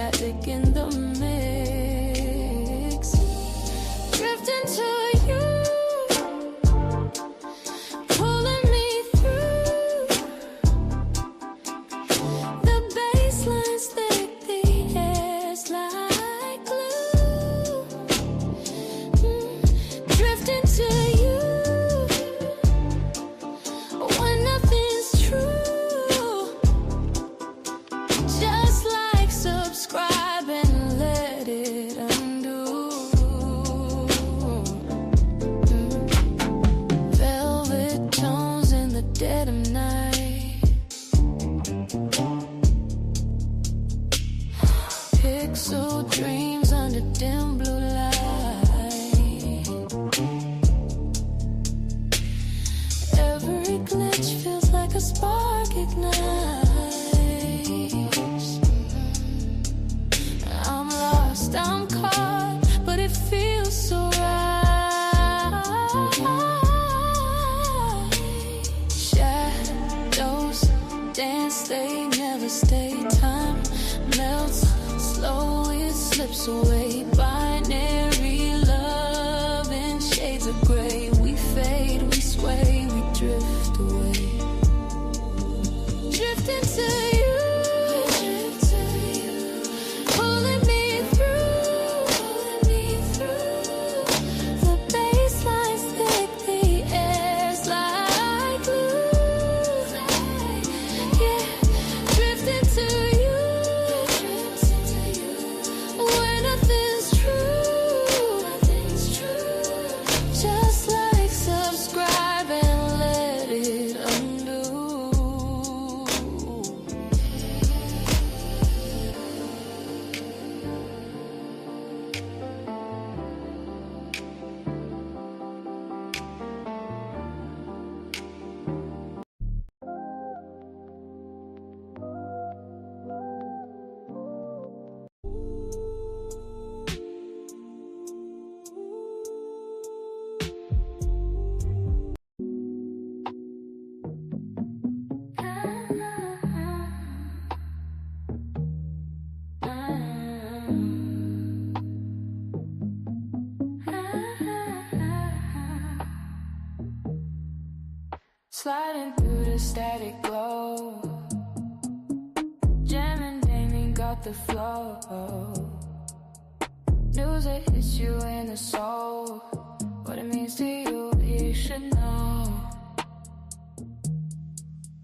static in the mix. Drifting to you, pulling me through. The bassline's thick, the air's like glue. Drifting to you when nothing's true. Just like, subscribe and let it undo. Velvet tones in the dead of night. Pixel dreams under dim blue light. Every glitch feels like a spark ignites. I'm lost, I'm caught, but it feels so right. Shadows dance, they never stay. Time melts slow, it slips away. Binary love in shades of gray. We fade, we sway, we drift away. Drifting to you, pulling me through. The bassline's thick, the air's like glue. Yeah, drifting to you where nothing's true. Just like, subscribe and let it undo. Sliding through the static glow, jamming, naming, got the flow. News that hits you in the soul. What it means to you, you should know.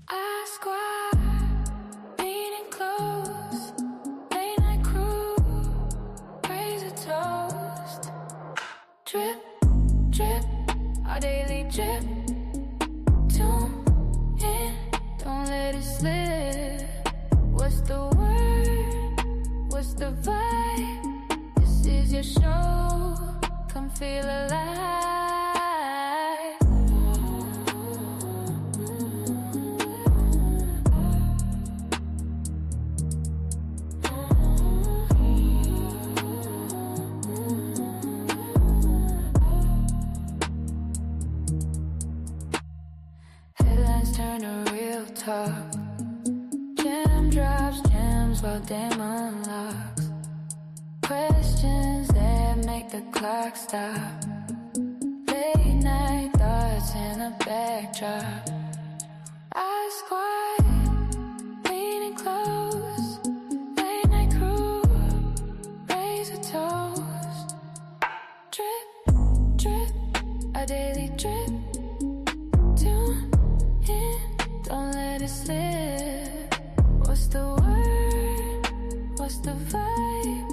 Ask why, leaning close. Late night crew, raise a toast. Drip, drip, our daily drip. Tune in, don't let it slip. What's the word? What's the vibe? This is your show, come feel alive. Headlines turn to real talk. Jam drops, jams while damn unlocks. Questions that make the clock stop. Late night thoughts in a backdrop. Ask why, leaning close. Late night crew, raise a toast. Drip, drip, a daily drip. Tune in, don't let it slip. What's the word? What's the vibe?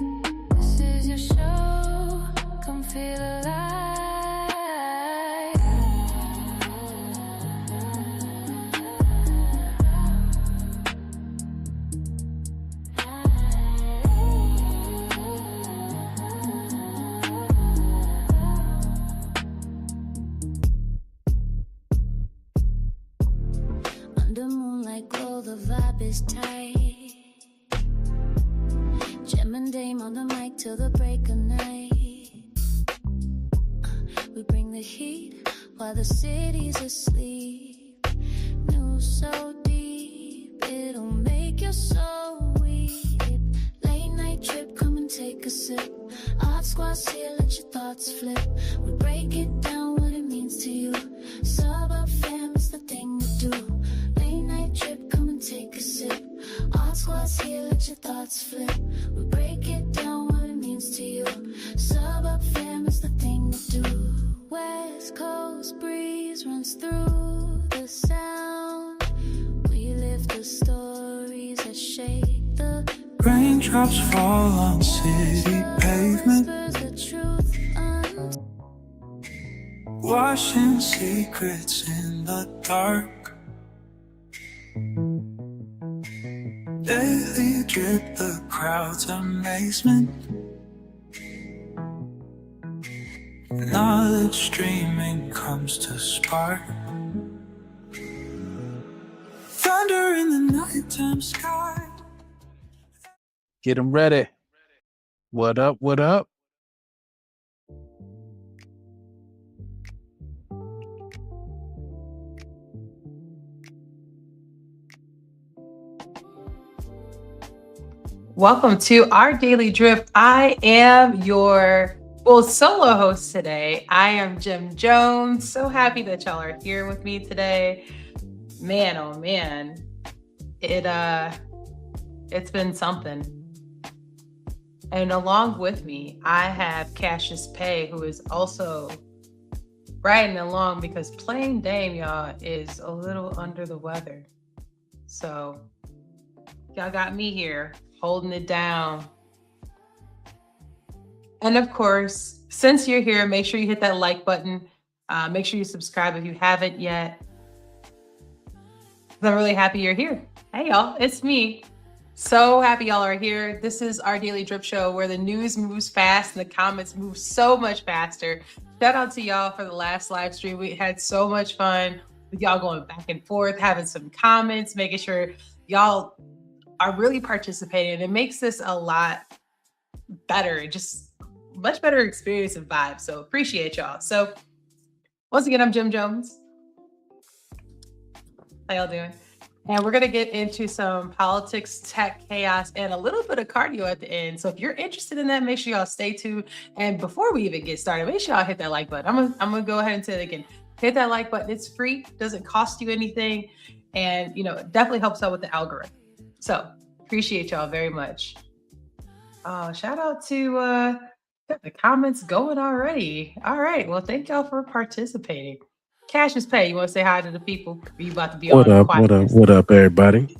This is your show, come feel alive. Under moonlight glow, the vibe is tight. Gem and Dame on the mic till the break of night. We bring the heat while the city's asleep. News so deep, it'll make your soul weep. Late night thoughts flip. We break it down, what it means to you. Suburb fam is the thing to do. Late night trip, come and take a sip. Our squad's here, let your thoughts flip. We break it down, what it means to you. Suburb fam is the thing to do. West Coast breeze runs through the sound. We live the stories that shake the raindrops fall on city pavement, washing secrets in the dark. Daily drip, the crowd's amazement. Knowledge streaming comes to spark. Thunder in the nighttime sky. Get them ready. What up? What up? Welcome to our Daily Drip. I am your solo host today. I am Jim Jones. So happy that y'all are here with me today. Man, oh man, it's been something. And along with me, I have Cassius Pay, who is also riding along because Plain Dame, y'all, is a little under the weather. So y'all got me here holding it down. And of course, since you're here, make sure you hit that like button. Make sure you subscribe if you haven't yet. I'm really happy you're here. Hey y'all, it's me. So happy y'all are here. This is our Daily Drip Show where the news moves fast and the comments move so much faster. Shout out to y'all for the last live stream. We had so much fun with y'all going back and forth, having some comments, making sure y'all are really participating. It makes this a lot better, just much better experience and vibe. So appreciate y'all. So once again, I'm Jim Jones. How y'all doing? And we're going to get into some politics, tech, chaos, and a little bit of cardio at the end. So if you're interested in that, make sure y'all stay tuned. And before we even get started, make sure y'all hit that like button. I'm gonna go ahead and say it again. Hit that like button. It's free, doesn't cost you anything. And, it definitely helps out with the algorithm. So appreciate y'all very much. Shout out to the comments going already. All right. Well, thank y'all for participating. Cassius Pay, you want to say hi to the people? Are you about to be What on? What up, everybody?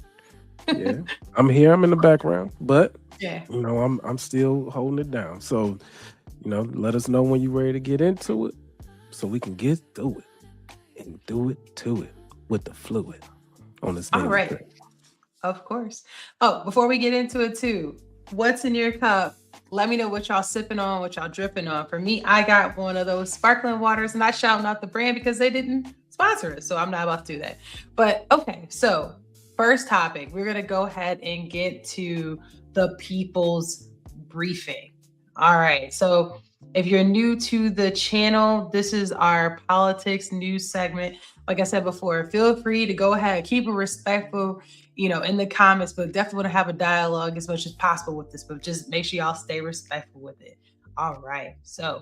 Yeah, I'm here. I'm in the background, but yeah, I'm still holding it down. So, let us know when you're ready to get into it, so we can get through it and do it to it with the fluid on this. All right. Trip. Of course. Oh, before we get into it too, what's in your cup? Let me know what y'all sipping on, what y'all dripping on. For me, I got one of those sparkling waters, and I shouting out the brand because they didn't sponsor us, so I'm not about to do that. But okay, so first topic, we're gonna go ahead and get to the people's briefing. All right, so if you're new to the channel, this is our politics news segment. Like I said before, feel free to go ahead, keep it respectful, in the comments, but definitely want to have a dialogue as much as possible with this, but just make sure y'all stay respectful with it. All right, so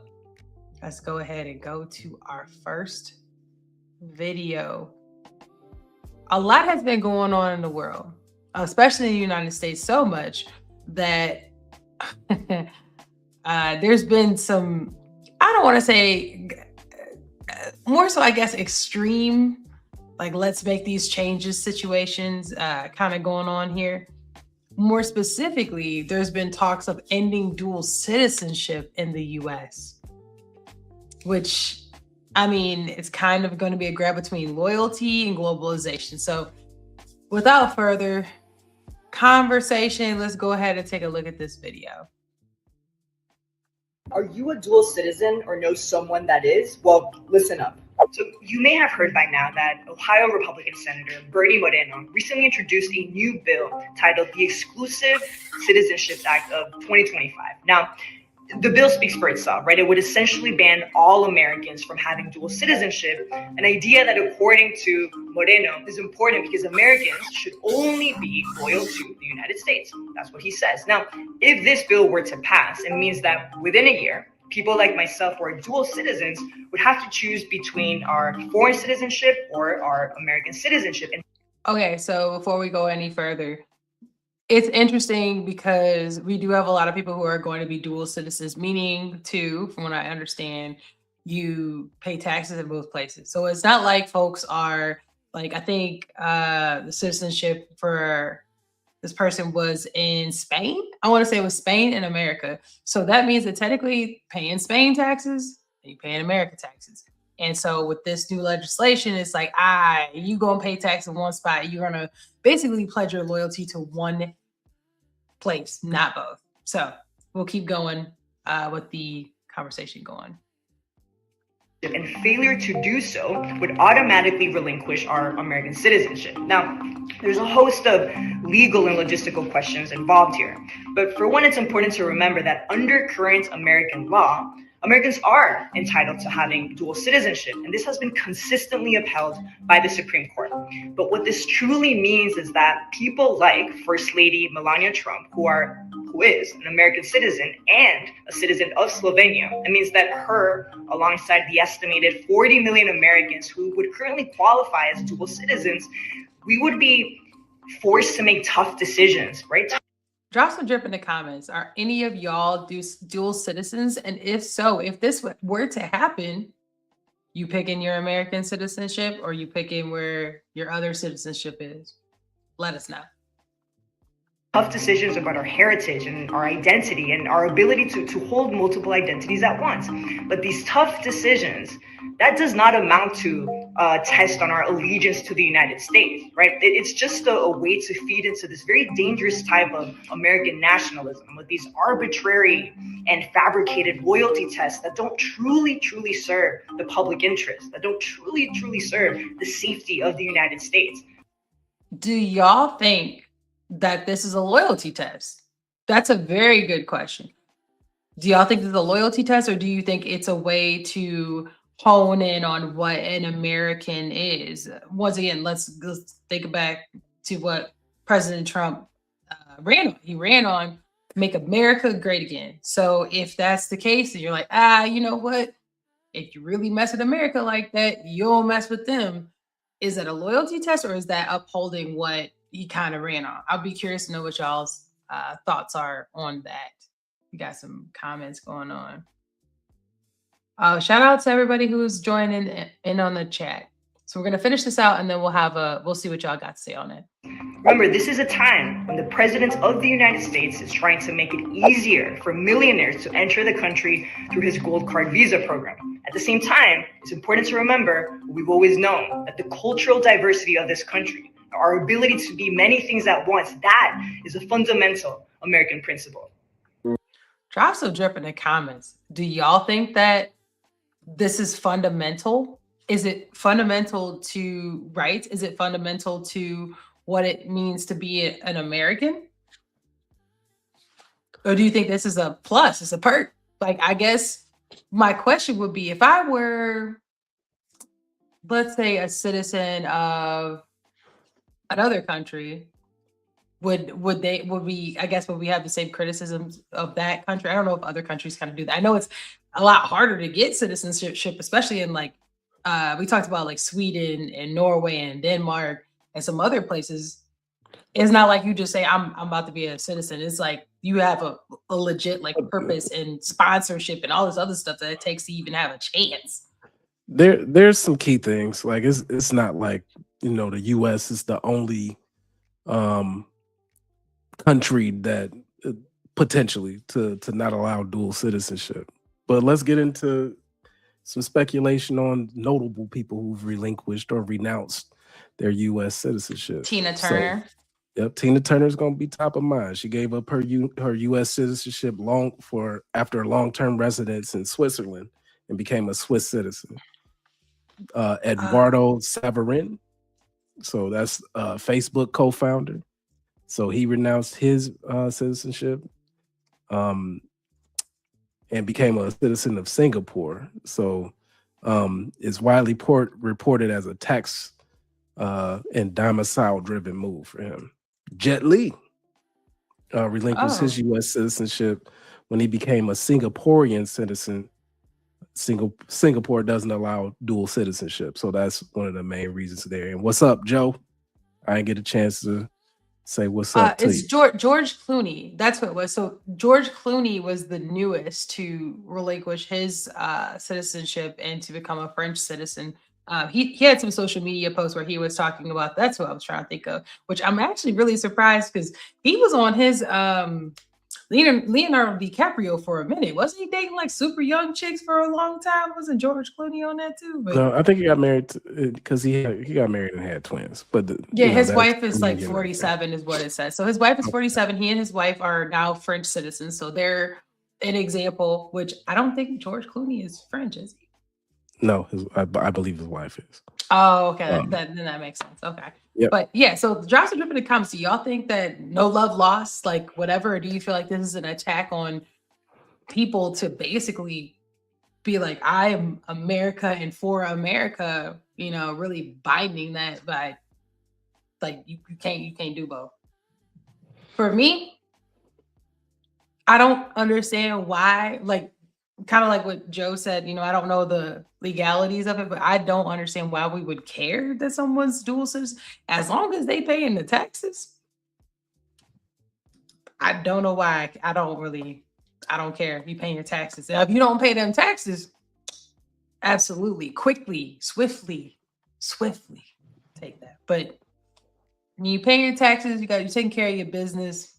let's go ahead and go to our first video. A lot has been going on in the world, especially in the United States, so much that there's been some, I don't want to say, more so I guess extreme, like let's make these changes situations kind of going on here. More specifically, there's been talks of ending dual citizenship in the US, which, I mean, it's kind of going to be a grab between loyalty and globalization. So without further conversation, let's go ahead and take a look at this video. Are you a dual citizen or know someone that is? Well, listen up. So you may have heard by now that Ohio Republican Senator Bernie Moreno recently introduced a new bill titled the Exclusive Citizenship Act of 2025. Now, the bill speaks for itself, right? It would essentially ban all Americans from having dual citizenship, an idea that, according to Moreno, is important because Americans should only be loyal to the United States. That's what he says. Now, if this bill were to pass, it means that within a year, People like myself who are dual citizens would have to choose between our foreign citizenship or our American citizenship. And Okay, so before we go any further, it's interesting because we do have a lot of people who are going to be dual citizens, meaning too, from what I understand, you pay taxes in both places. So it's not like folks are like, I think the citizenship for this person was in Spain. I want to say it was Spain and America. So that means that technically paying Spain taxes, and you paying America taxes. And so with this new legislation, it's like, you gonna pay tax in one spot. You're gonna basically pledge your loyalty to one place, not both. So we'll keep going with the conversation going. And failure to do so would automatically relinquish our American citizenship. Now, there's a host of legal and logistical questions involved here. But for one, it's important to remember that under current American law, Americans are entitled to having dual citizenship, and this has been consistently upheld by the Supreme Court. But what this truly means is that people like First Lady Melania Trump, who is an American citizen and a citizen of Slovenia, it means that her, alongside the estimated 40 million Americans who would currently qualify as dual citizens, we would be forced to make tough decisions, right? Drop some drip in the comments. Are any of y'all dual citizens? And if so, if this were to happen, you picking your American citizenship or you picking where your other citizenship is? Let us know. Tough decisions about our heritage and our identity and our ability to hold multiple identities at once. But these tough decisions, that does not amount to a test on our allegiance to the United States, right? It's just a way to feed into this very dangerous type of American nationalism with these arbitrary and fabricated loyalty tests that don't truly serve the public interest, that don't truly serve the safety of the United States. Do y'all think that this is a loyalty test? That's a very good question. Do y'all think this is a loyalty test, or do you think it's a way to hone in on what an American is? Once again, let's think back to what President Trump ran on. He ran on make America great again. So if that's the case, and you're like, you know what? If you really mess with America like that, you'll mess with them. Is that a loyalty test, or is that upholding what he kind of ran on? I'll be curious to know what y'all's thoughts are on that. We got some comments going on. Shout out to everybody who's joining in on the chat. So we're gonna finish this out, and then we'll see what y'all got to say on it. Remember, this is a time when the president of the United States is trying to make it easier for millionaires to enter the country through his gold card visa program. At the same time, it's important to remember what we've always known, that the cultural diversity of this country, our ability to be many things at once, that is a fundamental American principle. Drop some drip in the comments. Do y'all think that this is fundamental? Is it fundamental to rights? Is it fundamental to what it means to be an American? Or do you think this is a plus? It's a perk? Like, I guess my question would be, if I were, let's say, a citizen of another country, would we have the same criticisms of that country? I don't know if other countries kind of do that. I know it's a lot harder to get citizenship, especially in like we talked about like Sweden and Norway and Denmark and some other places. It's not like you just say I'm about to be a citizen. It's like you have a legit like purpose and sponsorship and all this other stuff that it takes to even have a chance. There's some key things. Like it's not like, you know, the US is the only country that potentially to not allow dual citizenship. But let's get into some speculation on notable people who've relinquished or renounced their US citizenship. Tina Turner. Yep, Tina Turner's gonna be top of mind. She gave up her US citizenship after a long-term residence in Switzerland and became a Swiss citizen. Eduardo Saverin, so that's Facebook co-founder. So he renounced his citizenship and became a citizen of Singapore. So it's widely reported as a tax and domicile-driven move for him. Jet Li relinquished his U.S. citizenship when he became a Singaporean citizen, Singapore doesn't allow dual citizenship. So that's one of the main reasons there. And what's up, Joe? I didn't get a chance to say what's up to It's you. George Clooney. That's what it was. So George Clooney was the newest to relinquish his citizenship and to become a French citizen. He had some social media posts where he was talking about. That's what I was trying to think of. Which I'm actually really surprised because he was on his Leonardo DiCaprio for a minute. Wasn't he dating like super young chicks for a long time? Wasn't George Clooney on that too? But No, I think he got married because he got married and had twins. But yeah, his that's wife is like Canadian, 47 is what it says. So his wife is 47. He and his wife are now French citizens. So they're an example, which I don't think George Clooney is French, is he? No, I believe his wife is. Oh, okay. Then that makes sense. Okay. Yep. But yeah, so drop some drip in the comments. Do y'all think that no love lost, like whatever? Or do you feel like this is an attack on people to basically be like, I am America and for America, really binding that by like you can't do both. For me, I don't understand why, like kind of like what Joe said, I don't know the legalities of it, but I don't understand why we would care that someone's dual citizen as long as they pay in the taxes. I don't know why. I don't care if you pay your taxes. Now, if you don't pay them taxes, absolutely, quickly, swiftly take that. But when you pay your taxes, you're taking care of your business.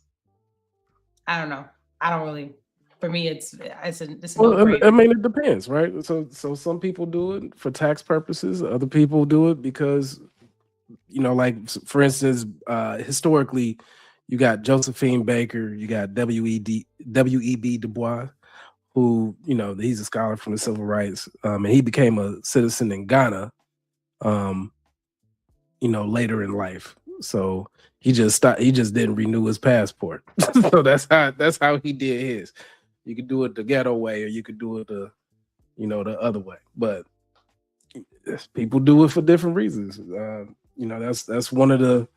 I don't know. I don't really. For me, it's a no-brainer. I mean, it depends, right? So some people do it for tax purposes. Other people do it because, like for instance, historically, you got Josephine Baker, you got W.E.B. Du Bois, who he's a scholar from the civil rights, and he became a citizen in Ghana, later in life. So he just didn't renew his passport. So that's how he did his. You could do it the ghetto way, or you could do it the other way. But people do it for different reasons. That's one of the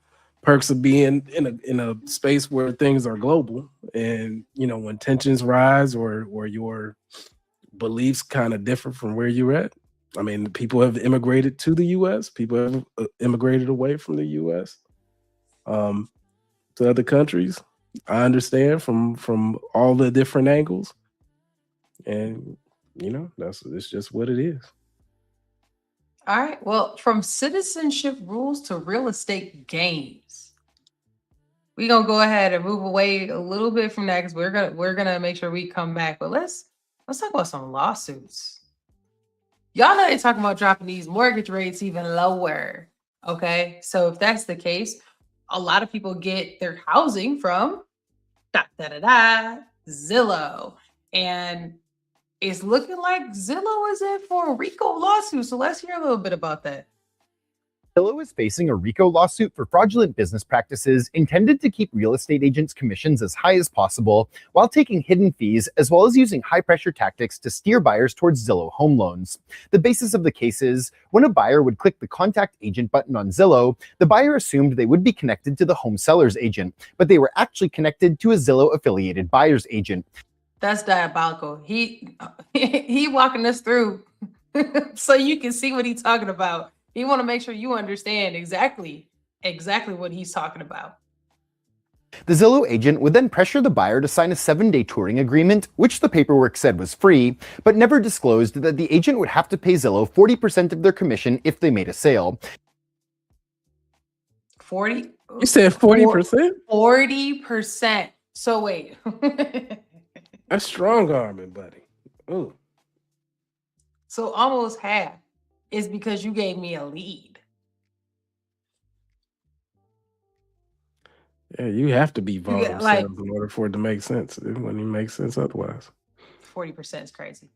perks of being in a space where things are global, and when tensions rise or your beliefs kind of differ from where you're at. I mean, people have immigrated to the U.S. People have immigrated away from the U.S. To other countries. I understand from all the different angles, and it's just what it is. All right. Well, from citizenship rules to real estate games, we're gonna go ahead and move away a little bit from that because we're gonna make sure we come back. But let's talk about some lawsuits. Y'all know they're talking about dropping these mortgage rates even lower. Okay, so if that's the case, a lot of people get their housing from Zillow, and it's looking like Zillow is in for a RICO lawsuit. So let's hear a little bit about that. Zillow is facing a RICO lawsuit for fraudulent business practices intended to keep real estate agents' commissions as high as possible while taking hidden fees, as well as using high-pressure tactics to steer buyers towards Zillow home loans. The basis of the case is, when a buyer would click the Contact Agent button on Zillow, the buyer assumed they would be connected to the home seller's agent, but they were actually connected to a Zillow-affiliated buyer's agent. That's diabolical. He walking us through so you can see what he's talking about. You want to make sure you understand exactly what he's talking about. The Zillow agent would then pressure the buyer to sign a 7-day touring agreement, which the paperwork said was free, but never disclosed that the agent would have to pay Zillow 40% of their commission if they made a sale. 40? You said 40%? 40%. So wait. That's strong arming, buddy. Ooh. So almost half is because you gave me a lead. Yeah, you have to be vulnerable like, in order for it to make sense. It wouldn't even make sense otherwise. 40% is crazy.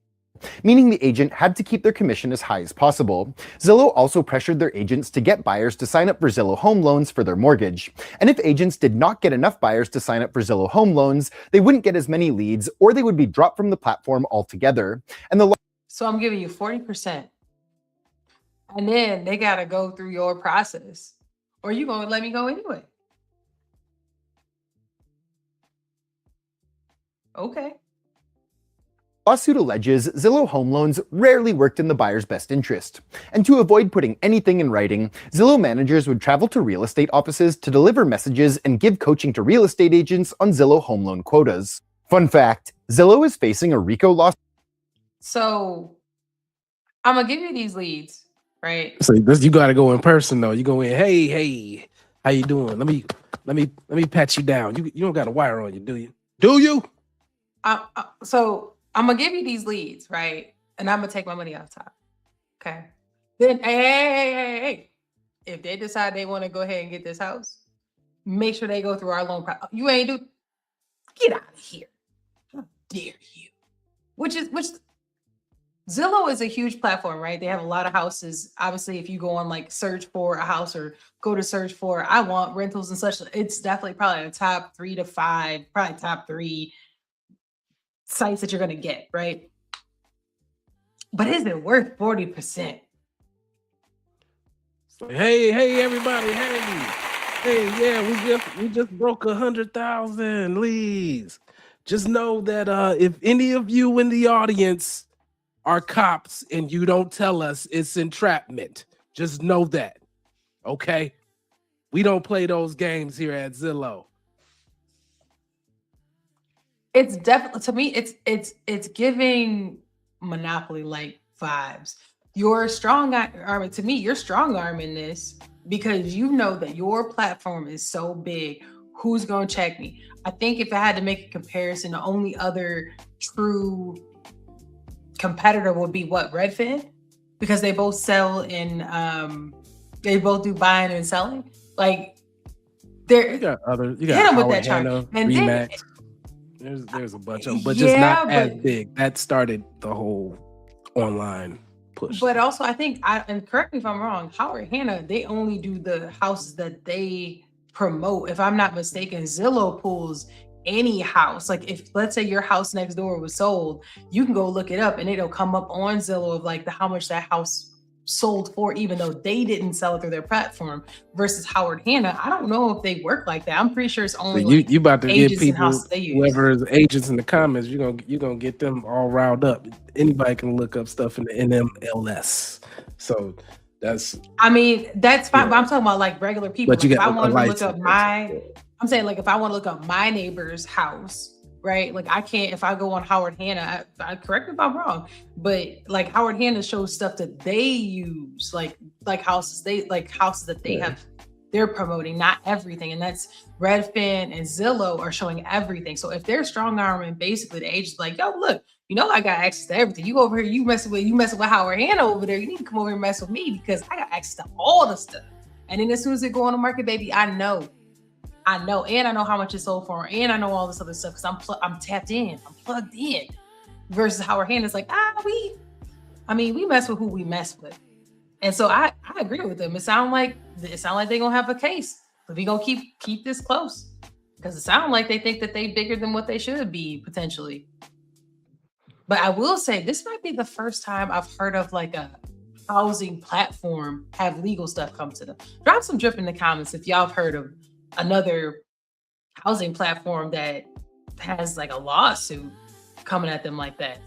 Meaning the agent had to keep their commission as high as possible. Zillow also pressured their agents to get buyers to sign up for Zillow home loans for their mortgage. And if agents did not get enough buyers to sign up for Zillow home loans, they wouldn't get as many leads, or they would be dropped from the platform altogether. So I'm giving you 40%. And then they got to go through your process, or you going to let me go anyway. Okay. Lawsuit alleges Zillow home loans rarely worked in the buyer's best interest. And to avoid putting anything in writing, Zillow managers would travel to real estate offices to deliver messages and give coaching to real estate agents on Zillow home loan quotas. Fun fact, Zillow is facing a RICO lawsuit. So I'm gonna give you these leads, right? So this, you got to go in person though. You go in, hey, how you doing? Let me pat you down. You don't got a wire on you, do you? Do you? So I'm gonna give you these leads, right? And I'm gonna take my money off top. Okay. Then hey. If they decide they want to go ahead and get this house, make sure they go through our loan process. You ain't do. Get out of here. How dare you? Which Zillow is a huge platform, right? They have a lot of houses. Obviously, if you go on like search for a house or go to search for I want rentals and such, it's definitely probably a top 3 to 5, probably top 3 sites that you're gonna get, right? But is it worth 40%? So, hey, everybody, hey, yeah, we just broke 100,000 leads. Just know that if any of you in the audience are cops and you don't tell us, it's entrapment. Just know that, okay? We don't play those games here at Zillow. It's definitely, to me, it's giving monopoly like vibes. You're strong arm, to me, you're strong arming this because you know that your platform is so big. Who's gonna check me? I think if I had to make a comparison, the only other true competitor would be what, Redfin, because they both sell in they both do buying and selling. Like you got hit them with that charm. And Remax. There's a bunch of them, but just not as big. That started the whole online push. But also, I think, and correct me if I'm wrong, Howard Hanna, they only do the houses that they promote. If I'm not mistaken, Zillow pulls any house. Like if, let's say your house next door was sold, you can go look it up and it'll come up on Zillow of like how much that house sold for, even though they didn't sell it through their platform. Versus Howard Hanna, I don't know if they work like that. I'm pretty sure it's only so you about to get people, they whoever is agents in the comments, you're gonna get them all riled up. Anybody can look up stuff in the NMLS. So that's, I mean, that's fine. But I'm talking about like regular people. But you if got I want to look up I'm saying like if I want to look up my neighbor's house, right? Like I can't, if I go on Howard Hanna, I correct me if I'm wrong, but like Howard Hanna shows stuff that they use, like houses that they have, they're promoting, not everything. And that's Redfin and Zillow are showing everything. So if they're strong arming, basically the agent's like, yo, look, you know, I got access to everything. You over here, you messing with Howard Hanna over there. You need to come over here and mess with me because I got access to all the stuff. And then as soon as it go on the market, baby, I know, and I know how much it's sold for, and I know all this other stuff because I'm tapped in, I'm plugged in. Versus Howard Hanna's like, we mess with who we mess with, and so I agree with them. It sounds like they're gonna have a case, but we gonna keep this close because it sounds like they think that they bigger than what they should be potentially. But I will say this might be the first time I've heard of like a housing platform have legal stuff come to them. Drop some drip in the comments if y'all have heard of another housing platform that has like a lawsuit coming at them like that.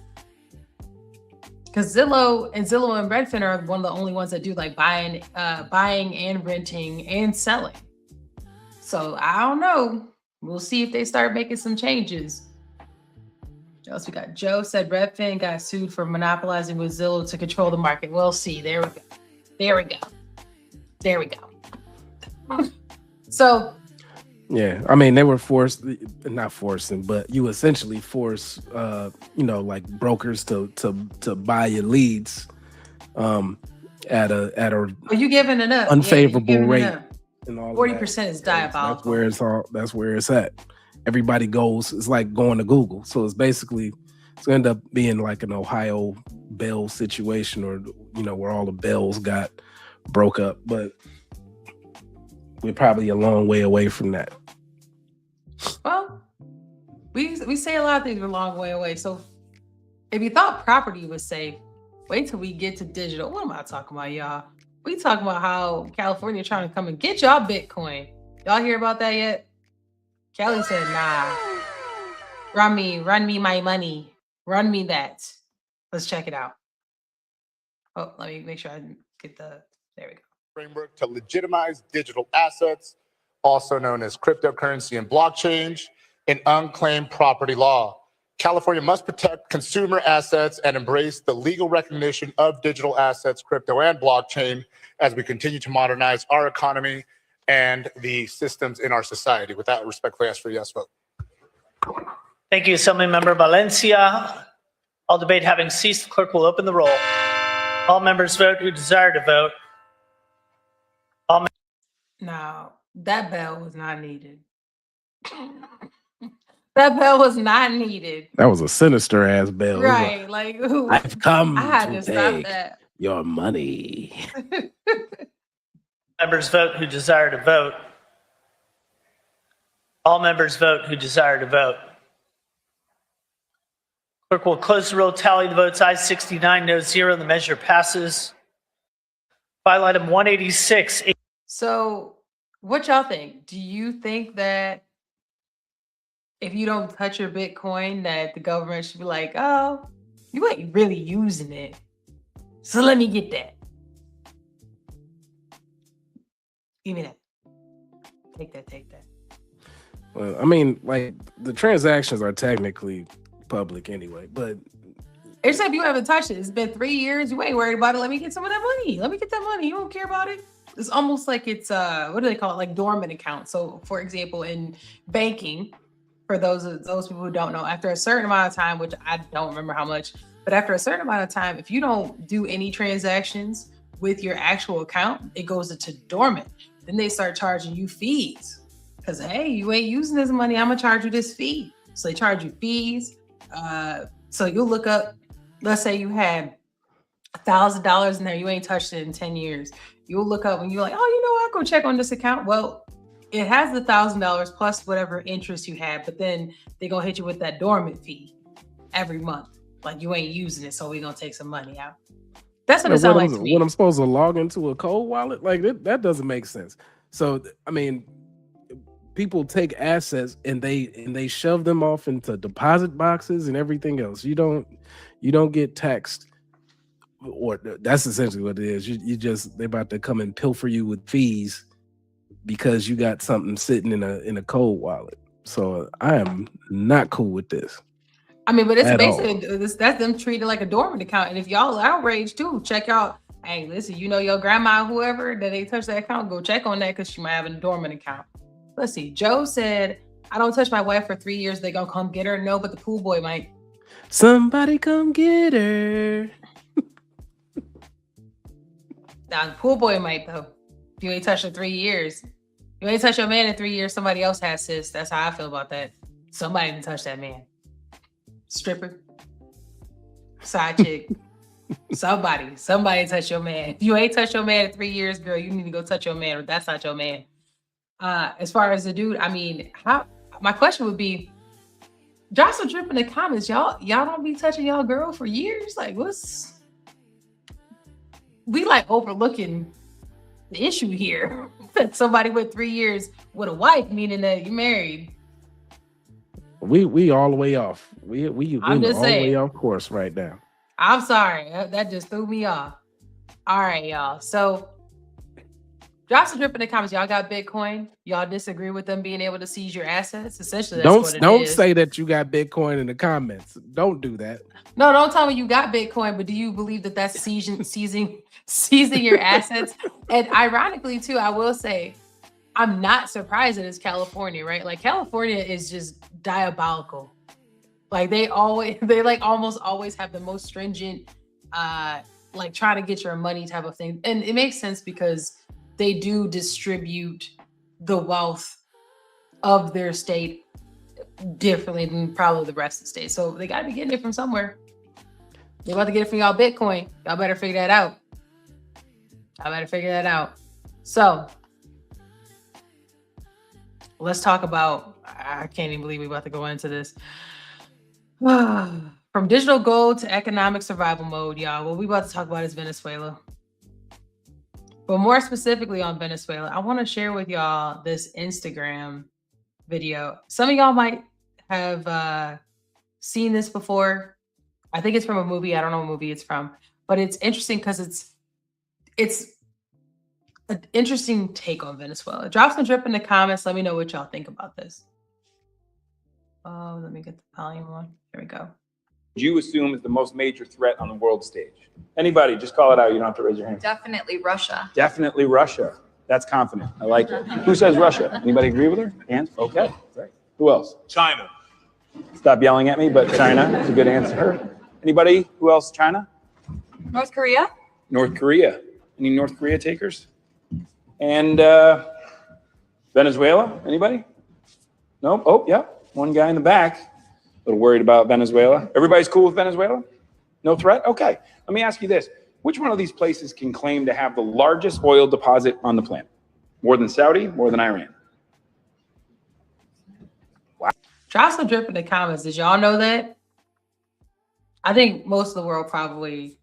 Because Zillow and Redfin are one of the only ones that do like buying and renting and selling. So I don't know. We'll see if they start making some changes. What else we got? Joe said Redfin got sued for monopolizing with Zillow to control the market. We'll see. There we go. So yeah, I mean, they were not forcing, but you essentially force, like brokers to buy your leads, at a you giving it up unfavorable rate, and all 40% is diabolical. That's where it's at. Everybody goes. It's like going to Google, so it's basically gonna end up being like an Ohio Bell situation, or where all the Bells got broke up, but we're probably a long way away from that. Well, we say a lot of things are a long way away. So if you thought property was safe, wait till we get to digital. What am I talking about, y'all? We talking about how California trying to come and get y'all Bitcoin. Y'all hear about that yet? Kelly said, nah. Run me my money. Run me that. Let's check it out. Oh, let me make sure I get the, there we go. Framework to legitimize digital assets, also known as cryptocurrency and blockchain, and unclaimed property law. California must protect consumer assets and embrace the legal recognition of digital assets, crypto and blockchain, as we continue to modernize our economy and the systems in our society. With that, I respectfully ask for a yes vote. Thank you, Assemblymember Valencia. All debate having ceased, the clerk will open the roll. All members vote who desire to vote. Now, that bell was not needed. That bell was not needed. That was a sinister ass bell. Right, like, ooh, I've come I had to to stop take that. your money. Members vote who desire to vote. All members vote who desire to vote. Clerk will close the roll, tally the votes. Ayes 69, no 0. The measure passes. File item 186. So, what y'all think? Do you think that if you don't touch your Bitcoin, that the government should be like, oh, you ain't really using it, so let me get that. Give me that. Take that, take that. Well, I mean, like, the transactions are technically public anyway, but Except you haven't touched it. It's been 3 years. You ain't worried about it. Let me get some of that money. Let me get that money. You don't care about it. It's almost like it's what do they call it? Like dormant account. So, for example, in banking, for those people who don't know, after a certain amount of time, which I don't remember how much, but after a certain amount of time, if you don't do any transactions with your actual account, it goes into dormant. Then they start charging you fees because, hey, you ain't using this money. I'm gonna charge you this fee. So they charge you fees. So you'll look up, let's say you had $1,000 in there, you ain't touched it in 10 years. You'll look up and you're like, oh, you know what? I'll go check on this account. Well, it has the $1,000 plus whatever interest you had, but then they gonna hit you with that dormant fee every month. Like you ain't using it, so we gonna take some money out. That's what it sounds like to me. When I'm supposed to log into a cold wallet, like that doesn't make sense. So I mean, people take assets and they shove them off into deposit boxes and everything else. You don't get taxed, or that's essentially what it is. You just, they're about to come and pilfer you with fees because you got something sitting in a cold wallet. So I am not cool with this. I mean, but it's basically that's them treated like a dormant account. And if y'all outraged too, check out. Hey, listen, you know your grandma, whoever that they touch that account, go check on that because she might have a dormant account. Let's see. Joe said, "I don't touch my wife for 3 years. They gonna come get her." No, but the pool boy might. Somebody come get her. Now the pool boy might though. If you ain't touched her 3 years, you ain't touched your man in 3 years. Somebody else has, sis. That's how I feel about that. Somebody didn't touch that man. Stripper, side chick, somebody touch your man. If you ain't touched your man in 3 years, girl, you need to go touch your man. But that's not your man. As far as the dude, I mean, my question would be, drop some drip in the comments. Y'all don't be touching y'all girl for years. Like, we like overlooking the issue here. That somebody with 3 years with a wife, meaning that you're married. We all the way off. We I'm just all the saying. way off course right now. I'm sorry. That just threw me off. All right, y'all. So drop some drip in the comments. Y'all got Bitcoin. Y'all disagree with them being able to seize your assets? Essentially, that's what it is. Don't say that you got Bitcoin in the comments. Don't do that. No, don't tell me you got Bitcoin, but do you believe that that's seizing your assets? And ironically, too, I will say, I'm not surprised that it's California, right? Like California is just diabolical. Like they like almost always have the most stringent, like trying to get your money type of thing. And it makes sense because they do distribute the wealth of their state differently than probably the rest of the state. So they got to be getting it from somewhere. They're about to get it from y'all Bitcoin. Y'all better figure that out. So let's talk about, I can't even believe we're about to go into this. From digital gold to economic survival mode, y'all. What we about to talk about is Venezuela. But more specifically on Venezuela, I want to share with y'all this Instagram video. Some of y'all might have seen this before. I think it's from a movie. I don't know what movie it's from, but it's interesting because it's an interesting take on Venezuela. Drop some drip in the comments. Let me know what y'all think about this. Oh, let me get the volume on. Here we go. You assume is the most major threat on the world stage? Anybody, just call it out. You don't have to raise your hand. Definitely Russia. Definitely Russia. That's confident. I like it. Who says Russia? Anybody agree with her? Hands? Okay. Great. Who else? China. Stop yelling at me, but China is a good answer. Anybody? Who else? China? North Korea? North Korea. Any North Korea takers? And Venezuela? Anybody? No? Oh, yeah. One guy in the back. A little worried about Venezuela. Everybody's cool with Venezuela? No threat? Okay. Let me ask you this. Which one of these places can claim to have the largest oil deposit on the planet? More than Saudi? More than Iran? Wow. Drop some drip in the comments. Did y'all know that? I think most of the world probably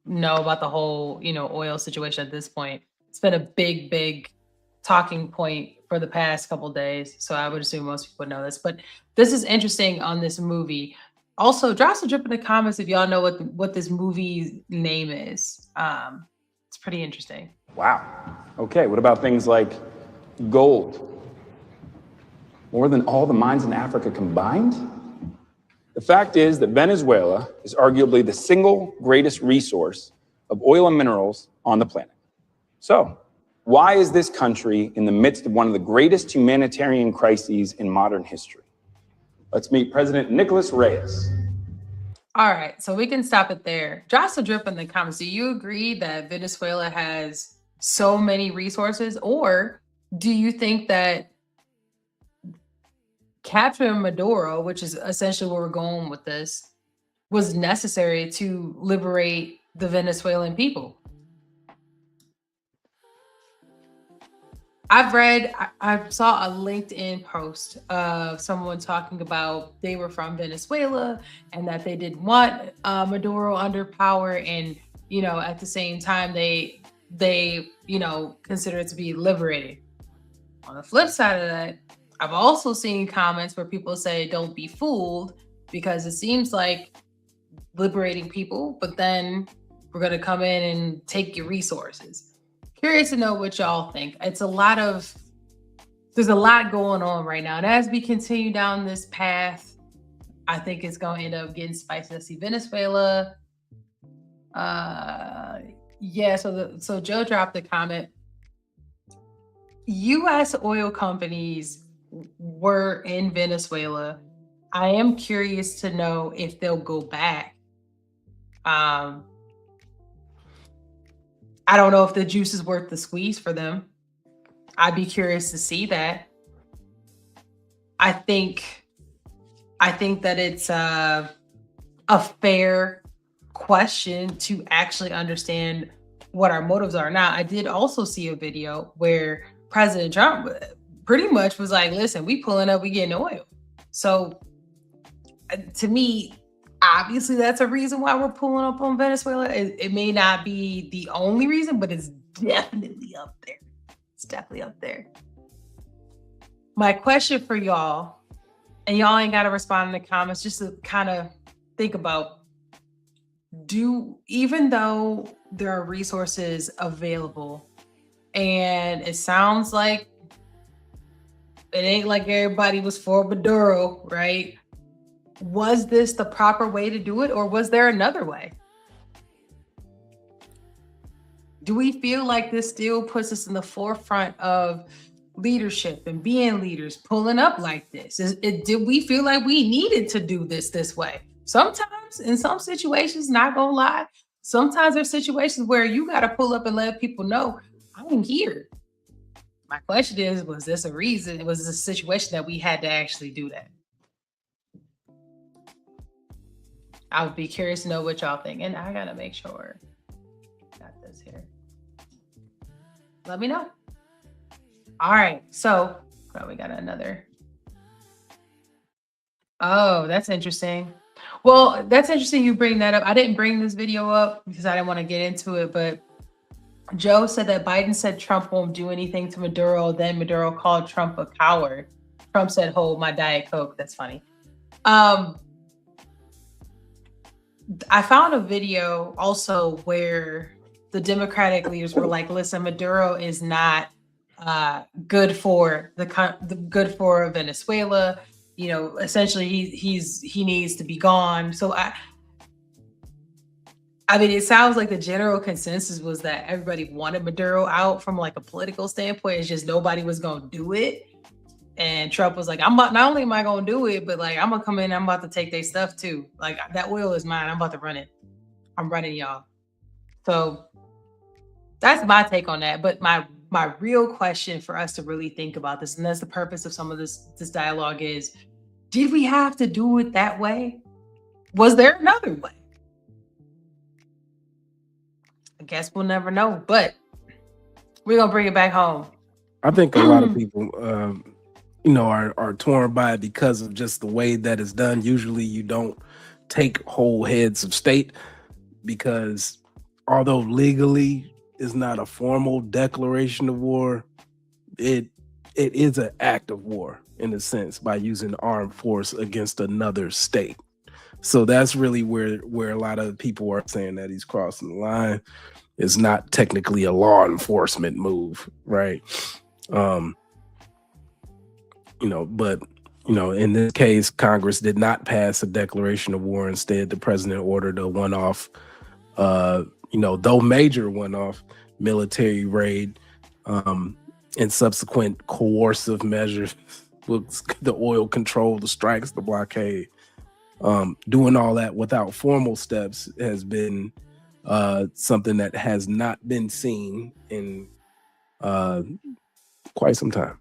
know about the whole, oil situation at this point. It's been a big talking point for the past couple of days. So I would assume most people know this, but this is interesting on this movie. Also, drop some drip in the comments if y'all know what this movie's name is. It's pretty interesting. Wow. Okay. What about things like gold? More than all the mines in Africa combined? The fact is that Venezuela is arguably the single greatest resource of oil and minerals on the planet. So, why is this country in the midst of one of the greatest humanitarian crises in modern history? Let's meet President Nicolas Reyes. All right, so we can stop it there. Drop some drip in the comments. Do you agree that Venezuela has so many resources, or do you think that capturing Maduro, which is essentially where we're going with this, was necessary to liberate the Venezuelan people? I saw a LinkedIn post of someone talking about they were from Venezuela and that they didn't want Maduro under power. And, at the same time, they consider it to be liberated. On the flip side of that, I've also seen comments where people say, don't be fooled, because it seems like liberating people, but then we're going to come in and take your resources. Curious to know what y'all think. There's a lot going on right now. And as we continue down this path, I think it's going to end up getting spicy. Let's see, Venezuela. So Joe dropped a comment. U.S. oil companies were in Venezuela. I am curious to know if they'll go back. I don't know if the juice is worth the squeeze for them. I'd be curious to see that. I think that it's a fair question to actually understand what our motives are. Now, I did also see a video where President Trump pretty much was like, listen, we pulling up, we getting oil. So to me, obviously that's a reason why we're pulling up on Venezuela. It may not be the only reason, but it's definitely up there. It's definitely up there. My question for y'all, and y'all ain't got to respond in the comments, just to kind of think about, even though there are resources available, and it sounds like it ain't like everybody was for Maduro, right? Was this the proper way to do it, or was there another way? Do we feel like this still puts us in the forefront of leadership and being leaders, pulling up like this? Did we feel like we needed to do this way? Sometimes, in some situations, not gonna lie, sometimes there's situations where you got to pull up and let people know, I'm here. My question is, was this a reason? Was this a situation that we had to actually do that? I would be curious to know what y'all think. And I gotta make sure. Got this here. Let me know. All right. So, we got another. Oh, that's interesting. Well, that's interesting you bring that up. I didn't bring this video up because I didn't want to get into it, but Joe said that Biden said Trump won't do anything to Maduro. Then Maduro called Trump a coward. Trump said, hold my Diet Coke. That's funny. I found a video also where the Democratic leaders were like, "Listen, Maduro is not good for good for Venezuela. You know, essentially, he needs to be gone." So I mean, it sounds like the general consensus was that everybody wanted Maduro out from like a political standpoint. It's just nobody was gonna do it. And Trump was like, not only am I gonna do it, but like I'm gonna come in, I'm about to take their stuff too. Like that oil is mine. I'm about to run it. I'm running y'all. So that's my take on that. But my real question for us to really think about this, and that's the purpose of some of this dialogue is, did we have to do it that way? Was there another way? I guess we'll never know, but we're gonna bring it back home. I think a lot of people, are torn by it because of just the way that it's done. Usually, you don't take whole heads of state because, although legally is not a formal declaration of war, it is an act of war in a sense by using armed force against another state. So that's really where a lot of people are saying that he's crossing the line. It's not technically a law enforcement move, right? But in this case, Congress did not pass a declaration of war. Instead, the president ordered a one-off, though major one-off military raid and subsequent coercive measures with the oil control, the strikes, the blockade. Doing all that without formal steps has been something that has not been seen in quite some time.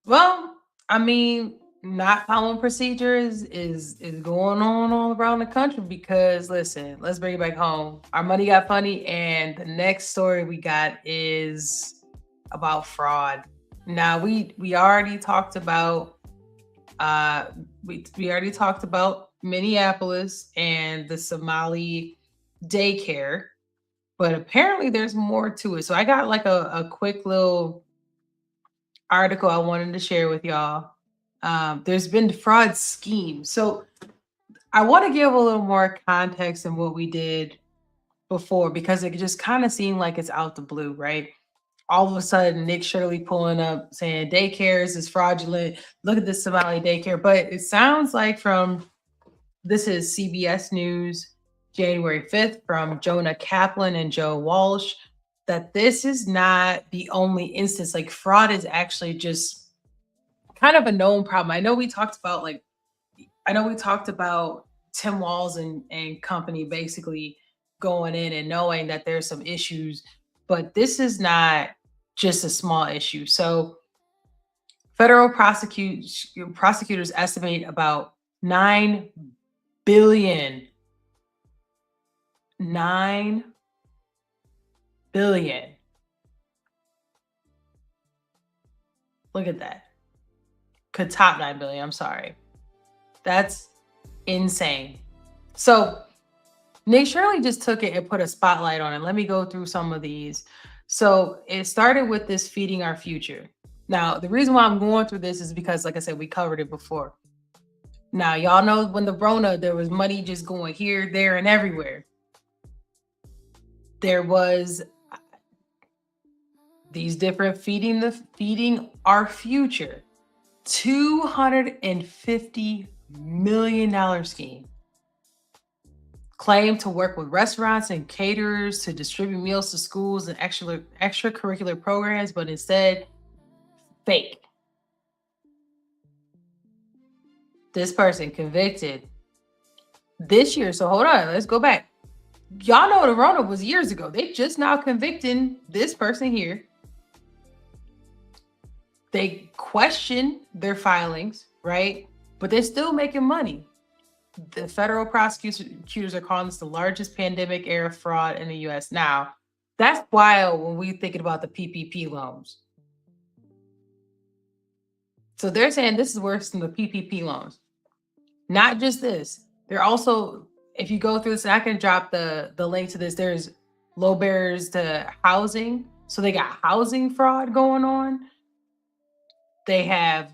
Well, I mean, not following procedures is going on all around the country because listen, let's bring it back home. Our money got funny, and the next story we got is about fraud. Now we already talked about we already talked about Minneapolis and the Somali daycare, but apparently there's more to it. So I got like a quick little article I wanted to share with y'all. There's been fraud schemes. So I want to give a little more context than what we did before because it just kind of seemed like it's out the blue, right? All of a sudden, Nick Shirley pulling up saying daycares is fraudulent. Look at this Somali daycare. But it sounds like this is CBS News, January 5th, from Jonah Kaplan and Joe Walsh, that this is not the only instance. Like fraud is actually just kind of a known problem. I know we talked about Tim Walz and company basically going in and knowing that there's some issues, but this is not just a small issue. So federal prosecutors estimate about $9 billion. Look at that. Could top 9 billion. I'm sorry. That's insane. So Nick Shirley just took it and put a spotlight on it. Let me go through some of these. So it started with this feeding our future. Now, the reason why I'm going through this is because, like I said, we covered it before. Now, y'all know when the Rona, there was money just going here, there, and everywhere. There was these different feeding our future, $250 million scheme. Claimed to work with restaurants and caterers to distribute meals to schools and extracurricular programs, but instead, fake. This person convicted this year. So hold on, let's go back. Y'all know the Rona was years ago. They just now convicting this person here. They question their filings, right? But they're still making money. The federal prosecutors are calling this the largest pandemic era fraud in the US. Now, that's wild when we're thinking about the PPP loans. So they're saying this is worse than the PPP loans. Not just this. They're also, if you go through this, and I can drop the link to this, there's low barriers to housing. So they got housing fraud going on. They have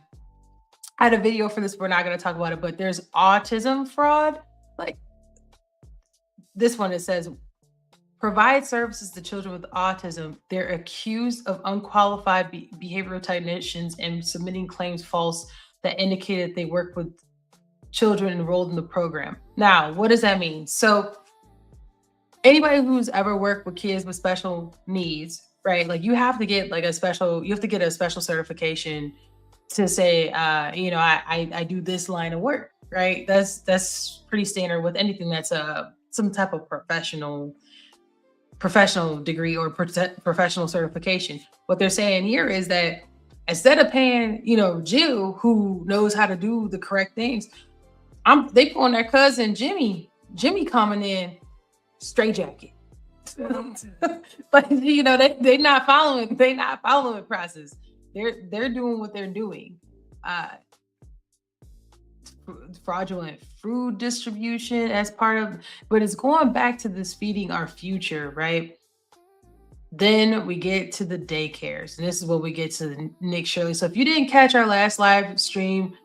I had a video for this. We're not going to talk about it, but there's autism fraud. Like this one, it says, provide services to children with autism. They're accused of unqualified behavioral technicians and submitting claims false that indicated they work with children enrolled in the program. Now, what does that mean? So anybody who's ever worked with kids with special needs, right? Like you have to get like a special certification to say, I do this line of work, right? That's pretty standard with anything that's some type of professional degree or professional certification. What they're saying here is that instead of paying, Jill, who knows how to do the correct things, they pulling their cousin Jimmy coming in straight jacket. But they're not following the process. They're doing what they're doing. Fraudulent food distribution as part of, but it's going back to this feeding our future, right? Then we get to the daycares, and this is what we get to Nick Shirley. So if you didn't catch our last live stream,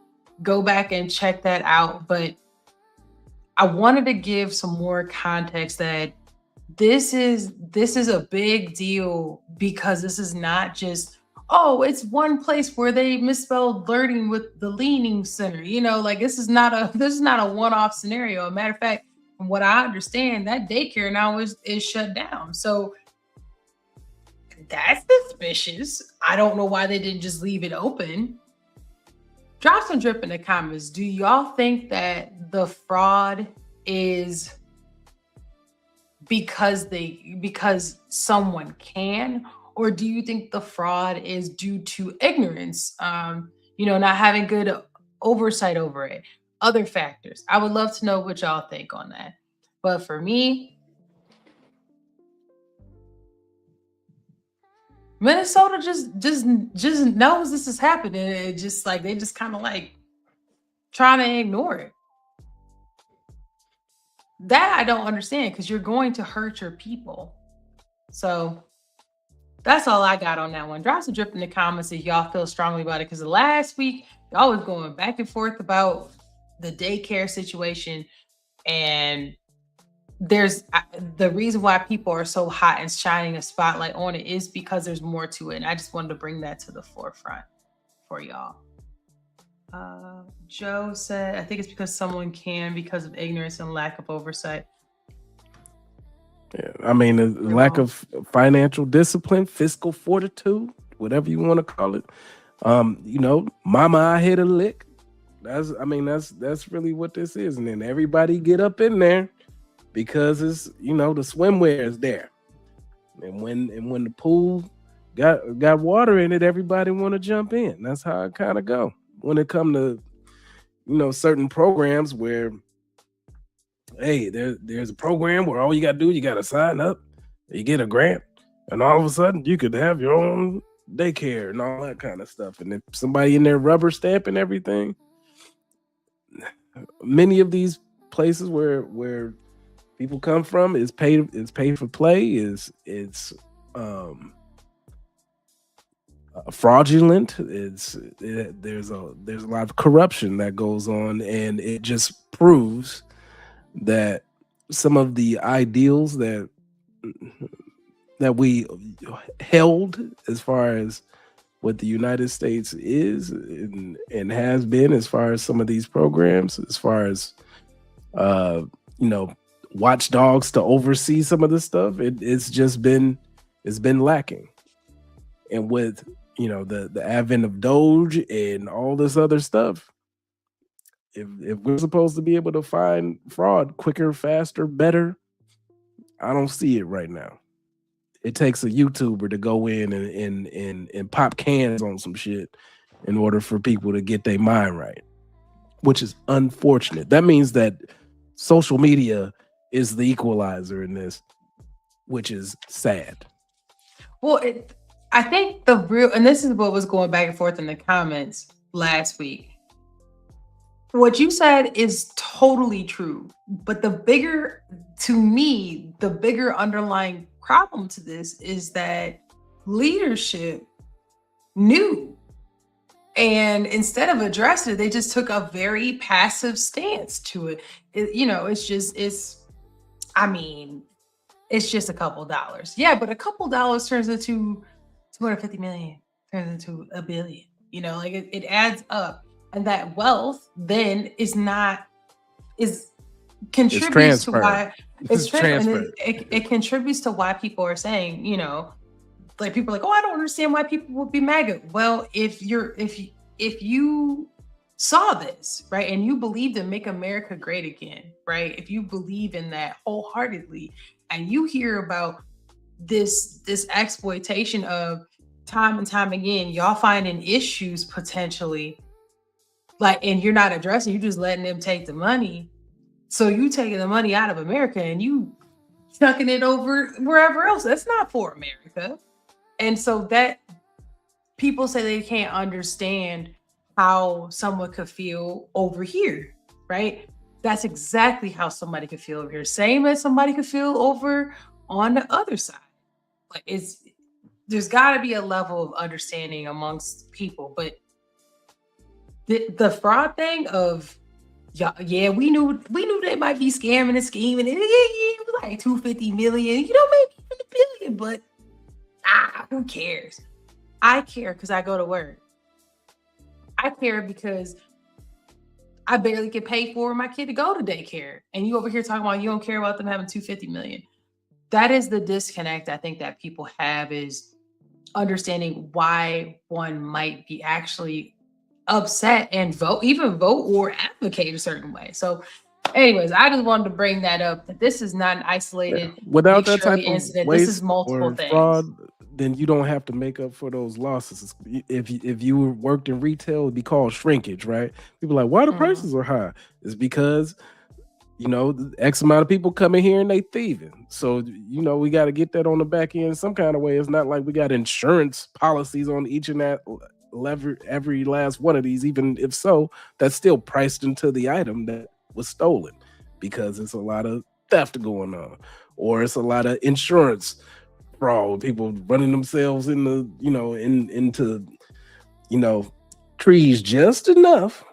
go back and check that out. But I wanted to give some more context that this is a big deal, because this is not just, it's one place where they misspelled learning with the leaning center. This is not a one-off scenario. A matter of fact, from what I understand, that daycare now is shut down. So that's suspicious. I don't know why they didn't just leave it open. Drop some drip in the comments. Do y'all think that the fraud is because someone can, or do you think the fraud is due to ignorance, not having good oversight over it, other factors? I would love to know what y'all think on that. But for me, Minnesota just knows this is happening. It just like they just kind of like trying to ignore it. That I don't understand, because you're going to hurt your people. So that's all I got on that one. Drop some drip in the comments if y'all feel strongly about it, because the last week y'all was going back and forth about the daycare situation, and there's the reason why people are so hot and shining a spotlight on it is because there's more to it, and I just wanted to bring that to the forefront for y'all. Joe said, I think it's because someone can, because of ignorance and lack of oversight. Yeah, I mean, the lack of financial discipline, fiscal fortitude, whatever you want to call it. Mama, I hit a lick. That's really what this is. And then everybody get up in there because it's, the swimwear is there. And when the pool got water in it, everybody want to jump in. That's how it kind of go. When it come to, certain programs where, hey, there's a program where all you got to do, you got to sign up, you get a grant, and all of a sudden you could have your own daycare and all that kind of stuff. And if somebody in there rubber stamping everything, many of these places where people come from is pay for play, it's fraudulent. There's a lot of corruption that goes on, and it just proves that some of the ideals that we held as far as what the United States is and has been, as far as some of these programs, as far as watchdogs to oversee some of this stuff, it's been lacking. And with the advent of Doge and all this other stuff, if we're supposed to be able to find fraud quicker, faster, better, I don't see it right now. It takes a YouTuber to go in and pop cans on some shit in order for people to get their mind right, which is unfortunate. That means that social media is the equalizer in this, which is sad. Well, I think and this is what was going back and forth in the comments last week. What you said is totally true, but the bigger underlying problem to this is that leadership knew And instead of addressing it, they just took a very passive stance to it. I mean, it's just a couple dollars. Yeah, but a couple dollars turns into 250 million, turns into a billion. Like it adds up. And that wealth then contributes to why It's transferred. it contributes to why people are saying, like people are like, oh, I don't understand why people would be MAGA. Well, if you saw this, right, and you believed in Make America Great Again, right, if you believe in that wholeheartedly, and you hear about this exploitation of time and time again, y'all finding issues potentially, like, and you're not addressing, you're just letting them take the money. So you taking the money out of America and you chucking it over wherever else. That's not for America. And so that people say they can't understand how someone could feel over here, right? That's exactly how somebody could feel over here. Same as somebody could feel over on the other side. Like there's got to be a level of understanding amongst people. But the fraud thing of, yeah, we knew they might be scamming and scheming. It was like 250 million, maybe even a billion, but who cares? I care because I go to work. I care because I barely get paid for my kid to go to daycare. And you over here talking about you don't care about them having 250 million. That is the disconnect I think that people have, is understanding why one might be actually upset and vote or advocate a certain way. So anyways, I just wanted to bring that up, that this is not an isolated Without Nick that type Shirley of incident. waste This is multiple or things. fraud, then you don't have to make up for those losses. If you worked in retail, it'd be called shrinkage, right? People are like, why the prices are high? It's because X amount of people come in here and they thieving. So we got to get that on the back end some kind of way. It's not like we got insurance policies on each and that every last one of these. Even if so, that's still priced into the item that was stolen, because it's a lot of theft going on, or it's a lot of insurance fraud, people running themselves in the into trees just enough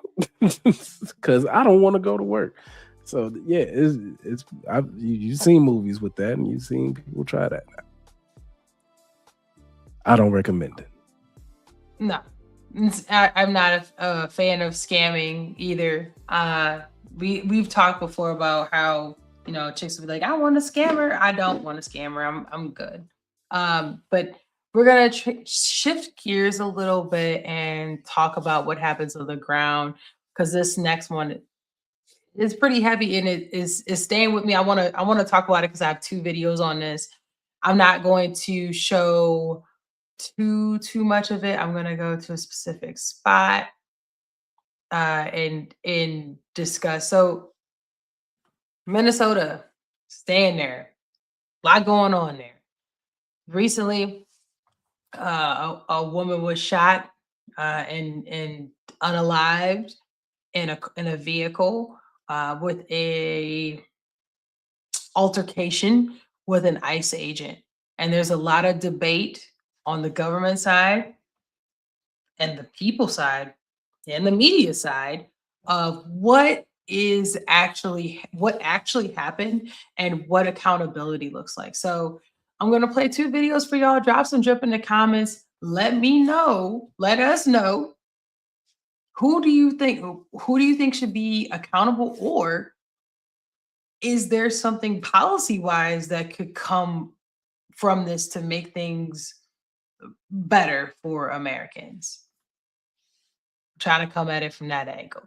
because I don't want to go to work. So yeah, you've seen movies with that, and you've seen people try that. I don't recommend it. No, I'm not a fan of scamming either. We've talked before about how chicks will be like, I want a scammer. I don't want a scammer. I'm good. But we're gonna shift gears a little bit and talk about what happens on the ground, because this next one is pretty heavy and it is staying with me. I want to talk about it because I have 2 videos on this. I'm not going to show too much of it. I'm going to go to a specific spot and discuss. So Minnesota, staying there, a lot going on there. Recently, a woman was shot and unalived in a vehicle with a altercation with an ICE agent. And there's a lot of debate on the government side and the people side and the media side of what actually happened and what accountability looks like. So I'm going to play 2 videos for y'all. Drop some drip in the comments. Let us know, who do you think should be accountable, or is there something policy-wise that could come from this to make things better for Americans? I'm trying to come at it from that angle.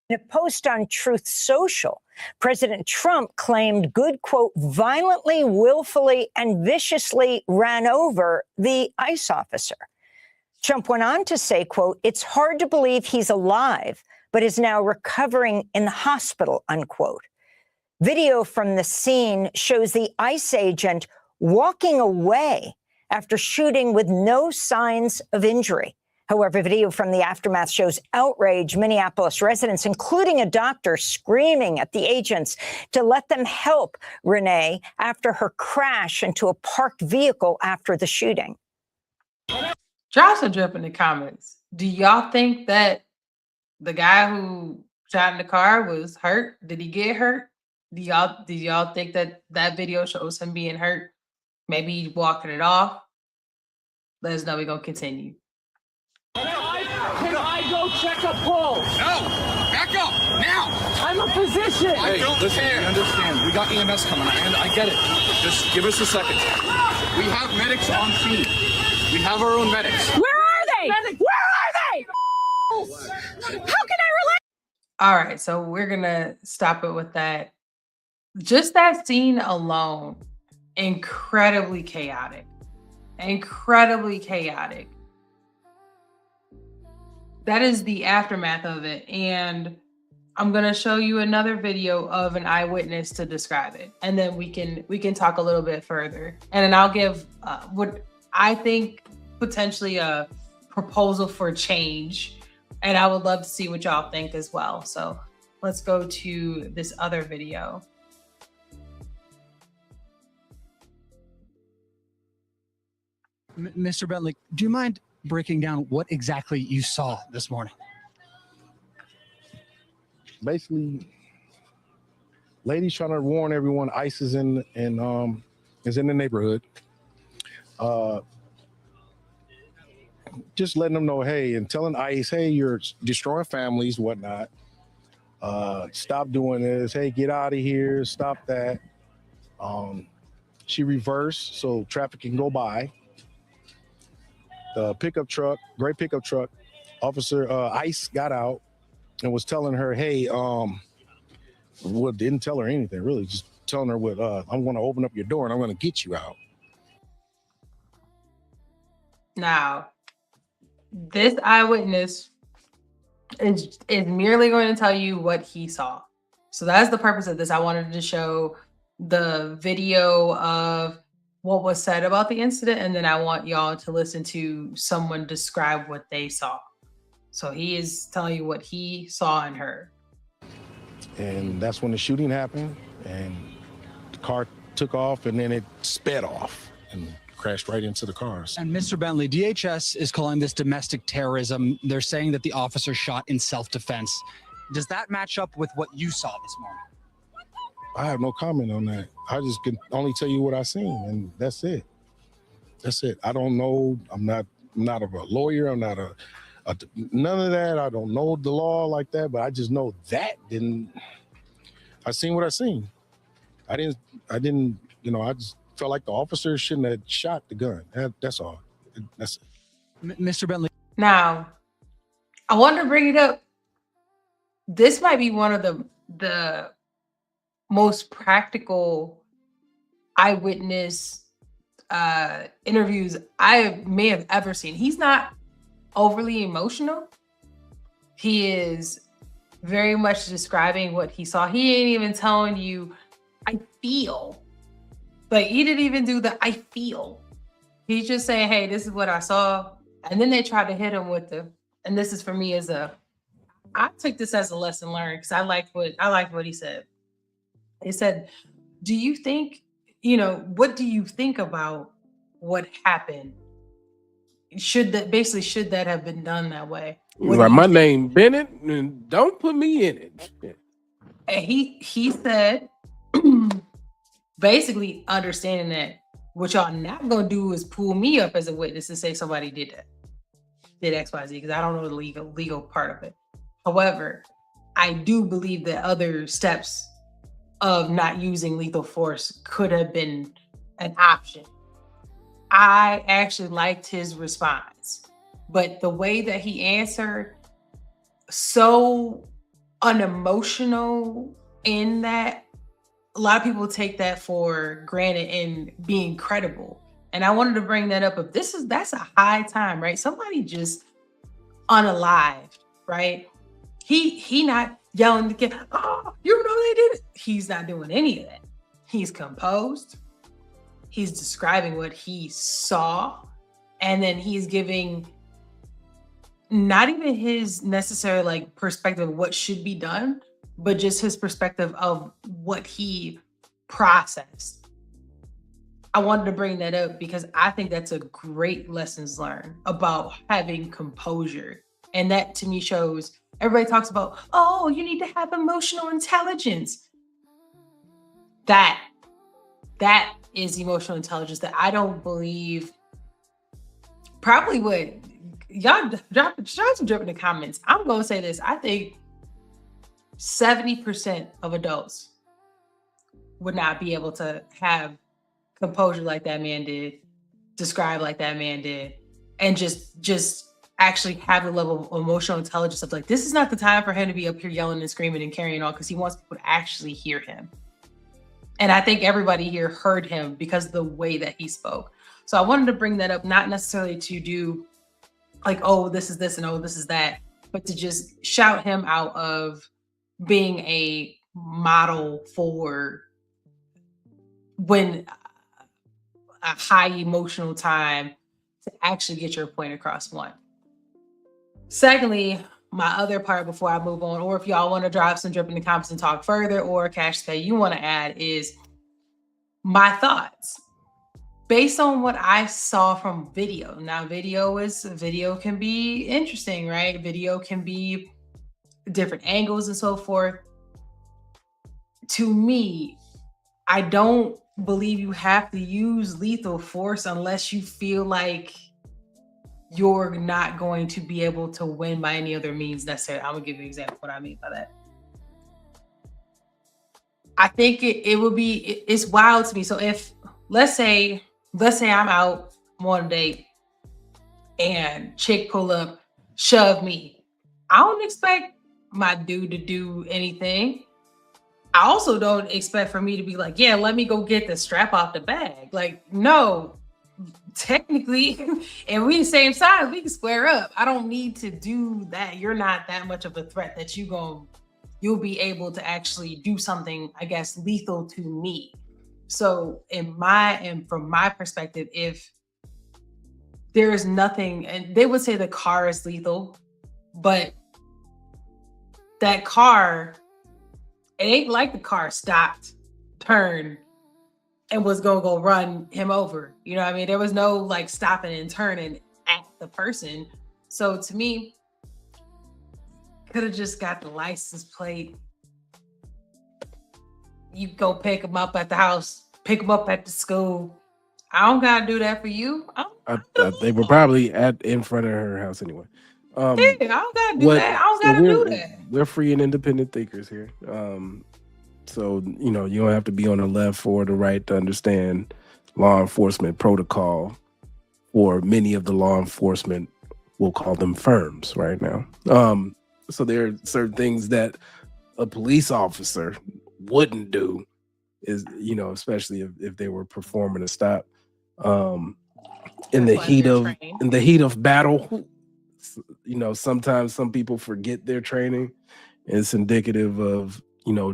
In a post on Truth Social, President Trump claimed Good, quote, violently, willfully, and viciously ran over the ICE officer. Trump went on to say, quote, it's hard to believe he's alive, but is now recovering in the hospital, unquote. Video from the scene shows the ICE agent walking away after shooting with no signs of injury. However, video from the aftermath shows outraged Minneapolis residents, including a doctor, screaming at the agents to let them help Renee after her crash into a parked vehicle after the shooting. Drop some drip in the comments. Do y'all think that the guy who shot in the car was hurt? Did he get hurt? Do y'all think that that video shows him being hurt? Maybe he walking it off. Let us know. We're gonna continue. Can I go check a pulse? No! Back up! Now! I'm a physician! I don't care! Understand. We got EMS coming. I get it. Just give us a second. We have medics on scene. We have our own medics. Where are they? Where are they? How can I relate? All right, so we're gonna stop it with that. Just that scene alone, incredibly chaotic. Incredibly chaotic. That is the aftermath of it. And I'm gonna show you another video of an eyewitness to describe it. And then we can talk a little bit further. And then I'll give what I think potentially a proposal for change. And I would love to see what y'all think as well. So let's go to this other video. Mr. Bentley, do you mind breaking down what exactly you saw this morning? Basically, ladies trying to warn everyone ICE is in the neighborhood. Just letting them know, hey, and telling ICE, hey, you're destroying families, whatnot. Stop doing this. Hey, get out of here. Stop that. She reversed so traffic can go by. The pickup truck, gray pickup truck, officer ICE got out and was telling her, hey, well, didn't tell her anything, really, just telling her what, I'm going to open up your door and I'm going to get you out. Now, this eyewitness is merely going to tell you what he saw. So that's the purpose of this. I wanted to show the video of what was said about the incident, and then I want y'all to listen to someone describe what they saw. So he is telling you what he saw and heard. And that's when the shooting happened, and the car took off, and then it sped off and crashed right into the cars. And Mr. Bentley, DHS is calling this domestic terrorism. They're saying that the officer shot in self-defense. Does that match up with what you saw this morning? I have no comment on that. I just can only tell you what I seen, and that's it. That's it. I don't know. I'm not a lawyer. I'm not a none of that. I don't know the law like that, but I just know that I seen what I seen. I didn't, I just felt like the officer shouldn't have shot the gun. That's all. That's it. Mr. Bentley. Now, I wanted to bring it up. This might be one of the most practical eyewitness interviews I may have ever seen. He's not overly emotional. He is very much describing what he saw. He ain't even telling you, I feel. Like, he didn't even do the I feel. He's just saying, hey, this is what I saw. And then they tried to hit him with and this is for me I took this as a lesson learned because I liked what he said. He said, do you think, what do you think about what happened? Should that have been done that way? Like, my name Bennett, and don't put me in it. And he said, basically understanding that what y'all not gonna do is pull me up as a witness and say somebody did XYZ, because I don't know the legal part of it. However, I do believe that other steps of not using lethal force could have been an option. I actually liked his response, but the way that he answered, so unemotional, in that a lot of people take that for granted and being credible. And I wanted to bring that up. That's a high time, right? Somebody just unalived, right? He not yelling to get, oh, they did it. He's not doing any of that. He's composed. He's describing what he saw. And then he's giving not even his necessary perspective of what should be done, but just his perspective of what he processed. I wanted to bring that up because I think that's a great lessons learned about having composure. And that to me shows everybody talks about, oh, you need to have emotional intelligence. That is emotional intelligence that I don't believe probably would. Y'all drop some drip in the comments. I'm gonna say this. I think 70% of adults would not be able to have composure like that man did, describe like that man did, and just actually have the level of emotional intelligence of like, this is not the time for him to be up here yelling and screaming and carrying on because he wants people to actually hear him. And I think everybody here heard him because of the way that he spoke. So I wanted to bring that up, not necessarily to do like, oh, this is this and oh, this is that, but to just shout him out of being a model for when a high emotional time to actually get your point across. One. Secondly, my other part before I move on, or if y'all want to drop some drip in the comments and talk further, or Cash that you want to add, is my thoughts based on what I saw from video. Now, video can be interesting, right? Video can be different angles and so forth. To me, I don't believe you have to use lethal force unless you feel like you're not going to be able to win by any other means necessary. I'm gonna give you an example of what I mean by that. I think it's wild to me. So if let's say I'm out on a date and chick pull up, shove me. I don't expect my dude to do anything. I also don't expect for me to be like, yeah, let me go get the strap off the bag. Like, no, technically, and we the same size, we can square up. I don't need to do that. You're not that much of a threat that you'll be able to actually do something, I guess, lethal to me. So from my perspective, if there is nothing, and they would say the car is lethal, but that car, it ain't like the car stopped, turned, and was gonna go run him over. You know what I mean? There was no like stopping and turning at the person. So to me, could have just got the license plate. You go pick him up at the house, pick him up at the school. I don't gotta do that for you. They were probably in front of her house anyway. Yeah, I don't gotta do that. I don't gotta do that. We're free and independent thinkers here. So you don't have to be on the left or the right to understand law enforcement protocol, or many of the law enforcement, we'll call them firms right now. So there are certain things that a police officer wouldn't do, is especially if they were performing a stop. In the heat of battle, sometimes some people forget their training. It's indicative of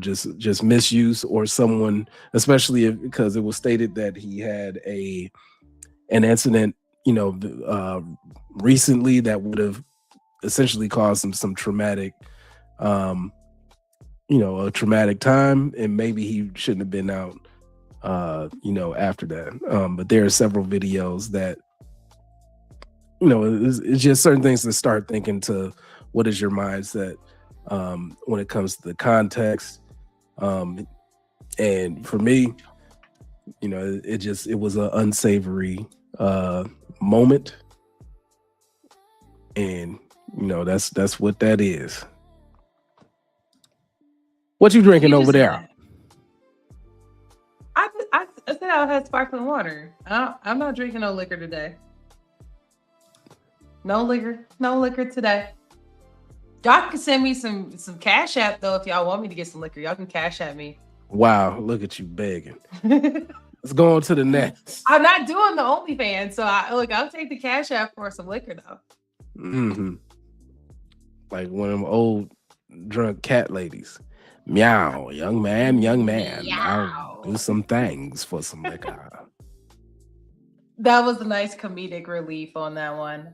just misuse, or someone, especially because it was stated that he had an incident recently that would have essentially caused him some traumatic a traumatic time, and maybe he shouldn't have been out after that. But there are several videos that it's just certain things to start thinking to what is your mindset when it comes to the context. And for me, it was an unsavory moment, and that's what that is. What you drinking over there? I said I had sparkling water. I'm not drinking no liquor today. No liquor today. Y'all can send me some Cash App though if y'all want me to get some liquor. Y'all can Cash App me. Wow, look at you begging. Let's go on to the next. I'm not doing the OnlyFans, so I'll take the Cash App for some liquor though. Mm-hmm. Like one of them old drunk cat ladies. Meow, young man. I'll do some things for some liquor. That was a nice comedic relief on that one.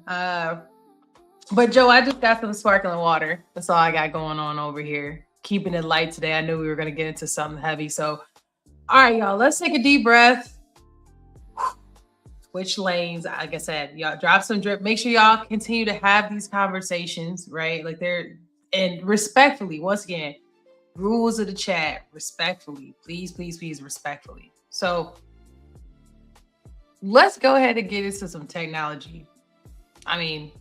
But Joe, I just got some sparkling water. That's all I got going on over here. Keeping it light today. I knew we were going to get into something heavy. So, all right, y'all, let's take a deep breath. which lanes. Like I said, y'all drop some drip. Make sure y'all continue to have these conversations, right? Like and respectfully, once again, rules of the chat, respectfully, please, please, please, respectfully. So let's go ahead and get into some technology. I mean,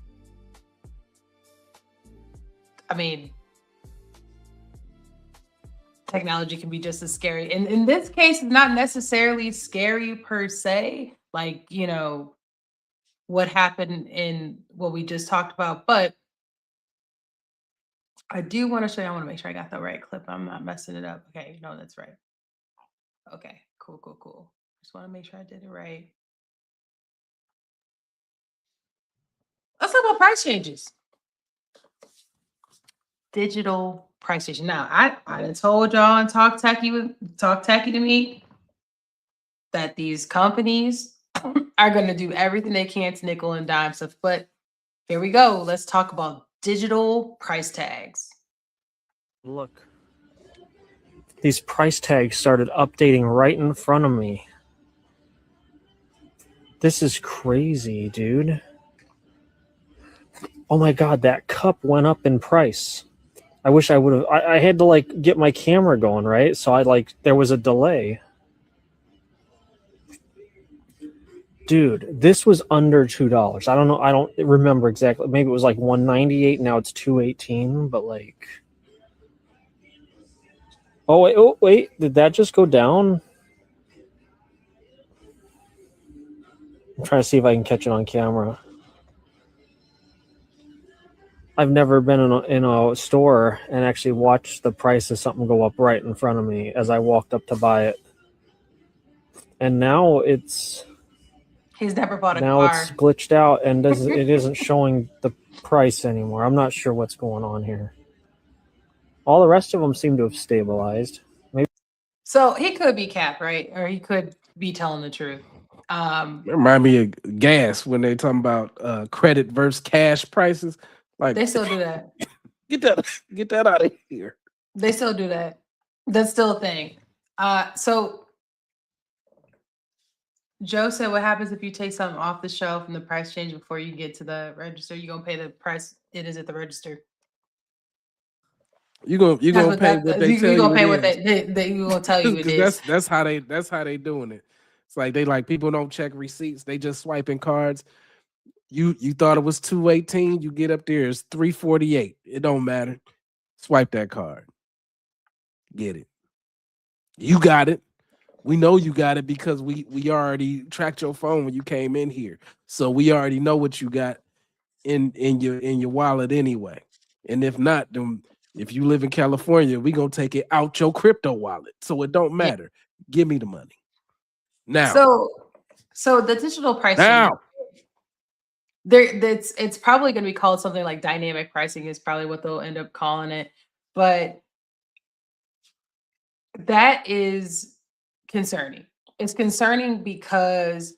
technology can be just as scary. And in this case, not necessarily scary per se, like, you know, what happened in what we just talked about. But I do want to show you, I want to make sure I got the right clip. I'm not messing it up. Okay, no, that's right. Okay, cool, cool, cool. Just want to make sure I did it right. Let's talk about price changes. Digital price change. Now, I done told y'all and talk tacky to me that these companies are going to do everything they can to nickel and dime stuff. But here we go. Let's talk about digital price tags. Look, these price tags started updating right in front of me. This is crazy, dude. Oh my God, that cup went up in price. I wish I would have, I had to like get my camera going, right? So there was a delay. Dude, this was under $2. I don't know. I don't remember exactly. Maybe it was like $1.98. Now it's $2.18, but like, oh wait, did that just go down? I'm trying to see if I can catch it on camera. I've never been in a store and actually watched the price of something go up right in front of me as I walked up to buy it. And now it's He's never bought a now car. it's glitched out and it isn't showing the price anymore. I'm not sure what's going on here. All the rest of them seem to have stabilized. Maybe. So he could be capped, right? Or he could be telling the truth. Remind me of gas when they talking about credit versus cash prices. Like they still do that. Get that out of here. They still do that. That's still a thing. So Joe said, what happens if you take something off the shelf and the price change before you get to the register? You're gonna pay the price it is at the register. You're gonna pay what they tell you. You're gonna pay what they you gonna tell you it is. That's how they doing it. It's like they like people don't check receipts, they just swiping cards. You thought it was $2.18, you get up there, it's $3.48. It don't matter. Swipe that card. Get it. You got it. We know you got it because we already tracked your phone when you came in here. So we already know what you got in your wallet anyway. And if not, then if you live in California, we gonna take it out your crypto wallet. So it don't matter. Give me the money. Now. So the digital pricing. Now. It's probably going to be called something like dynamic pricing is probably what they'll end up calling it. But that is concerning. It's concerning because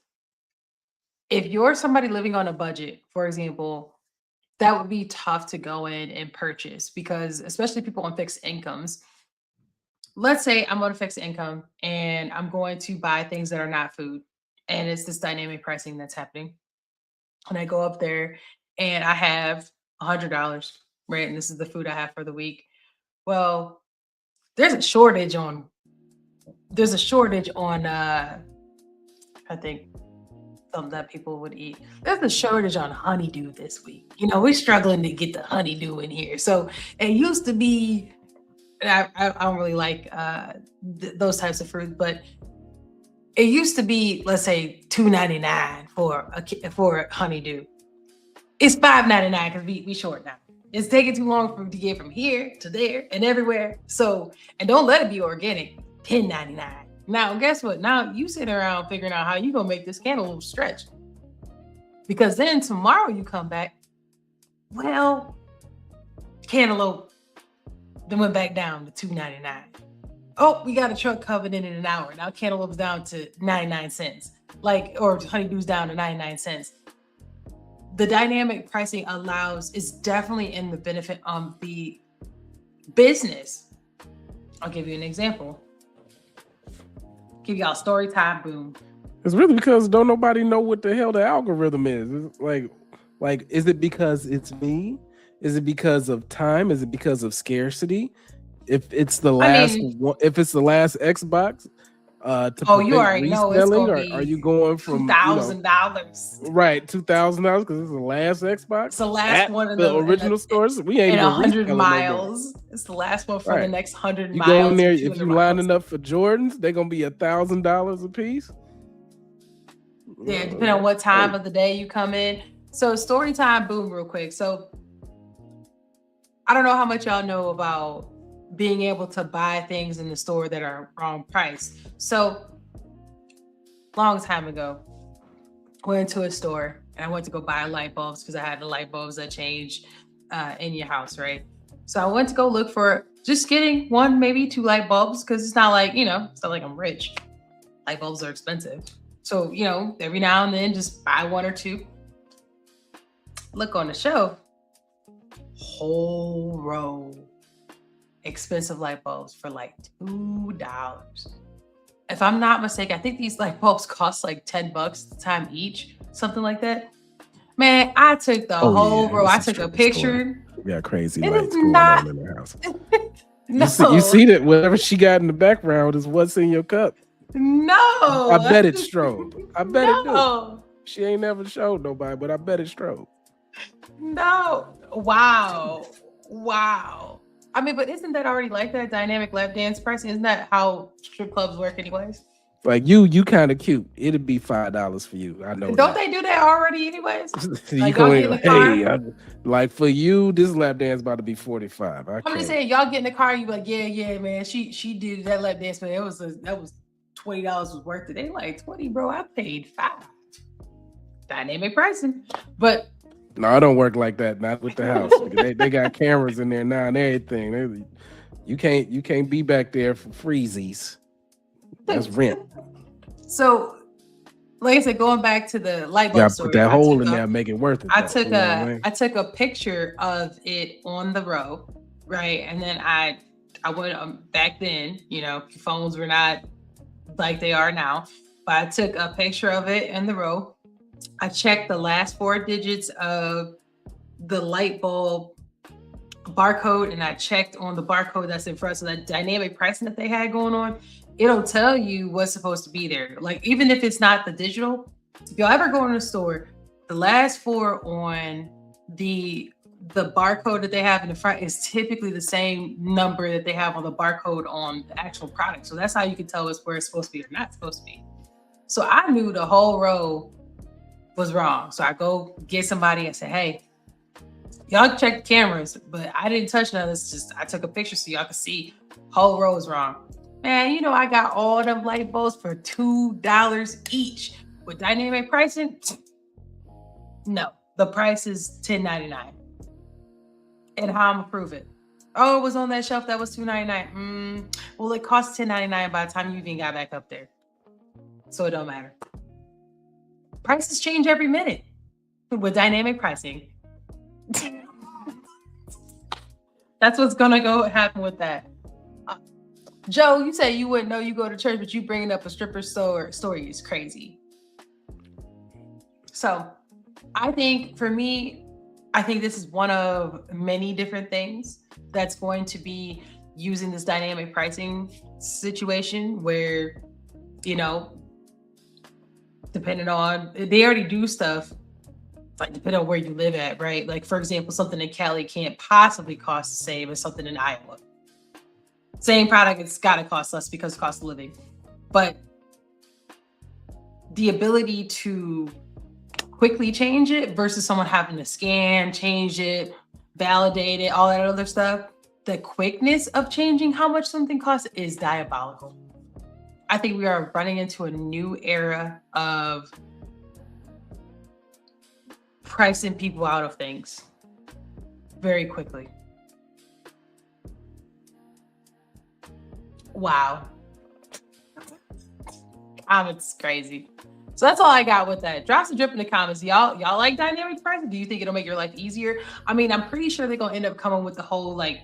if you're somebody living on a budget, for example, that would be tough to go in and purchase because especially people on fixed incomes. Let's say I'm on a fixed income and I'm going to buy things that are not food. And it's this dynamic pricing that's happening. And I go up there and I have $100, right? And this is the food I have for the week. Well, there's a shortage on I think something that people would eat. There's a shortage on honeydew this week. You know, we're struggling to get the honeydew in here. So it used to be, I don't really like those types of fruit, but it used to be, let's say, $2.99 for honeydew. It's $5.99 because we short now. It's taking too long for to get from here to there and everywhere. So, and don't let it be organic. $10.99. Now, guess what? Now you sitting around figuring out how you gonna make this cantaloupe stretch. Because then tomorrow you come back, well, cantaloupe then went back down to $2.99. Oh, we got a truck coming in an hour. Now cantaloupe's down to 99 cents. Or honeydew's down to 99 cents. The dynamic pricing is definitely in the benefit of the business. I'll give you an example. Give y'all story time, boom. It's really because don't nobody know what the hell the algorithm is. It's like, is it because it's me? Is it because of time? Is it because of scarcity? If it's the last if it's the last Xbox, to you prevent already know it's reselling, gonna or are be you going from $2,000. right, $2,000 because it's the last Xbox? It's the last At one in the the original stores. We ain't in even 100 reselling miles. It's the last one for the Right. next 100 You miles. go in there, or if 200 you miles. lining up for Jordans, they're gonna be $1,000 a piece. Yeah, depending on what time of the day you come in. So story time, boom, real quick. So I don't know how much y'all know about being able to buy things in the store that are wrong price. So long time ago, went to a store and I went to go buy light bulbs because I had the light bulbs that change in your house, right? So I went to go look for just getting one, maybe 2 light bulbs because it's not like, it's not like I'm rich. Light bulbs are expensive. So, every now and then just buy 1 or 2. Look on the shelf, whole row, expensive light bulbs for like $2. If I'm not mistaken, I think these light bulbs cost like $10 at the time each, something like that. Man, I took the whole row. I took a picture. Yeah, crazy It lights is going not- on in the house. No. You see that whatever she got in the background is what's in your cup. No. I bet it's strobe. I bet it do. No. She ain't never showed nobody, but I bet it's strobe. No. Wow. I mean, but isn't that already like that dynamic lap dance pricing? Isn't that how strip clubs work anyways? Like you kind of cute. It'd be $5 for you. I know. Don't they do that already anyways? You Like, go y'all in get in like, the car? hey, like for you, this lap dance about to be $45. I'm just saying, y'all get in the car, you be like, yeah, man. She did that lap dance, man. That was $20 was worth it. They like 20, bro. I paid $5. Dynamic pricing, but no, I don't work like that. Not with the house. they got cameras in there now and everything. You can't be back there for freezies. That's rent. So, like I said, going back to the light bulb Yeah, story, put that hole in there, make it worth it. I though, you know what I mean? took a picture of it on the row, right? And then I went back then, phones were not like they are now, but I took a picture of it in the row. I checked the last 4 digits of the light bulb barcode, and I checked on the barcode that's in front. So that dynamic pricing that they had going on, it'll tell you what's supposed to be there. Like, even if it's not the digital, if y'all ever go in a store, the last 4 on the barcode that they have in the front is typically the same number that they have on the barcode on the actual product. So that's how you can tell it's where it's supposed to be or not supposed to be. So I knew the whole row was wrong. So I go get somebody and say, hey, y'all check the cameras, but I didn't touch none of this. Just I took a picture so y'all could see whole row is wrong. Man, I got all them light bulbs for $2 each. With dynamic pricing, no, the price is $10.99. And how I'm gonna prove it? Oh, it was on that shelf that was $2.99. Well, it costs $10.99 by the time you even got back up there. So it don't matter. Prices change every minute with dynamic pricing. That's what's gonna happen with that. Joe, you say you wouldn't know you go to church, but you bringing up a stripper story is crazy. So I think for me, this is one of many different things that's going to be using this dynamic pricing situation where, depending on, they already do stuff, like depending on where you live at, right? Like, for example, something in Cali can't possibly cost the same as something in Iowa. Same product, it's got to cost less because of cost of living. But the ability to quickly change it versus someone having to scan, change it, validate it, all that other stuff, the quickness of changing how much something costs is diabolical. I think we are running into a new era of pricing people out of things very quickly. Wow. It's crazy. So that's all I got with that. Drop some drip in the comments. Y'all like dynamic pricing? Do you think it'll make your life easier? I mean, I'm pretty sure they're gonna end up coming with the whole, like,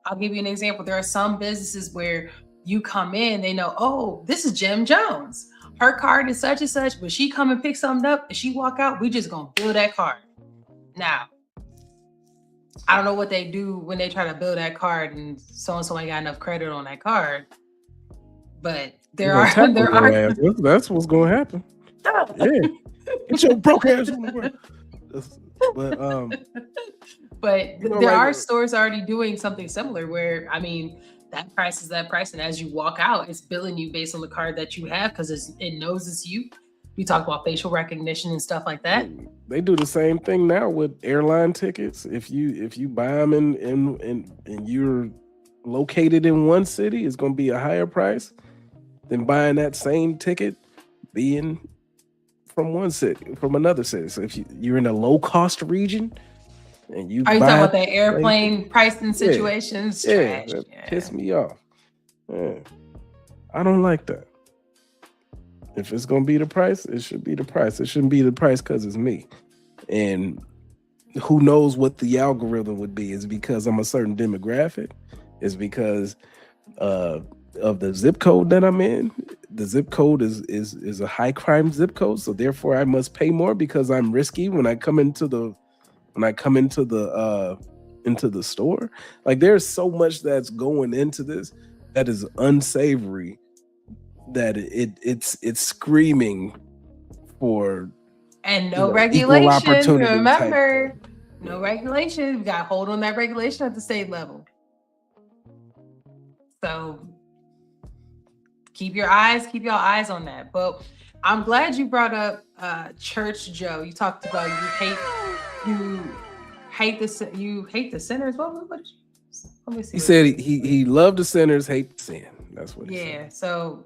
I'll give you an example. There are some businesses where you come in, they know, oh, this is Jim Jones. her card is such and such, but she come and pick something up and she walk out, we just gonna bill that card. Now, I don't know what they do when they try to bill that card and so ain't got enough credit on that card. But there are that's what's gonna happen. Yeah. Get your broke ass on the ground. But there are stores already doing something similar where, I mean, that price is that price. And as you walk out, it's billing you based on the card that you have because it knows it's you. We talk about facial recognition and stuff like that. They do the same thing now with airline tickets. If you buy them and you're located in one city, it's going to be a higher price than buying that same ticket being from one city, from another city. So if you're in a low cost region and you are you talking about that airplane pricing situations? Yeah, piss me off. Yeah. I don't like that. If it's gonna be the price, it should be the price. It shouldn't be the price because it's me. And who knows what the algorithm would be? Is it because I'm a certain demographic? Is it because of the zip code that I'm in? The zip code is a high crime zip code, so therefore I must pay more because I'm risky when I come into the store. Like there's so much that's going into this that is unsavory, that it's screaming for and no regulation. Equal opportunity. Remember, no regulation. We got to hold on that regulation at the state level. So keep your eyes on that. But I'm glad you brought up Church Joe. You talked about you hate the sinners. What let me see. He said he loved the sinners, hate the sin. That's what he said. Yeah. So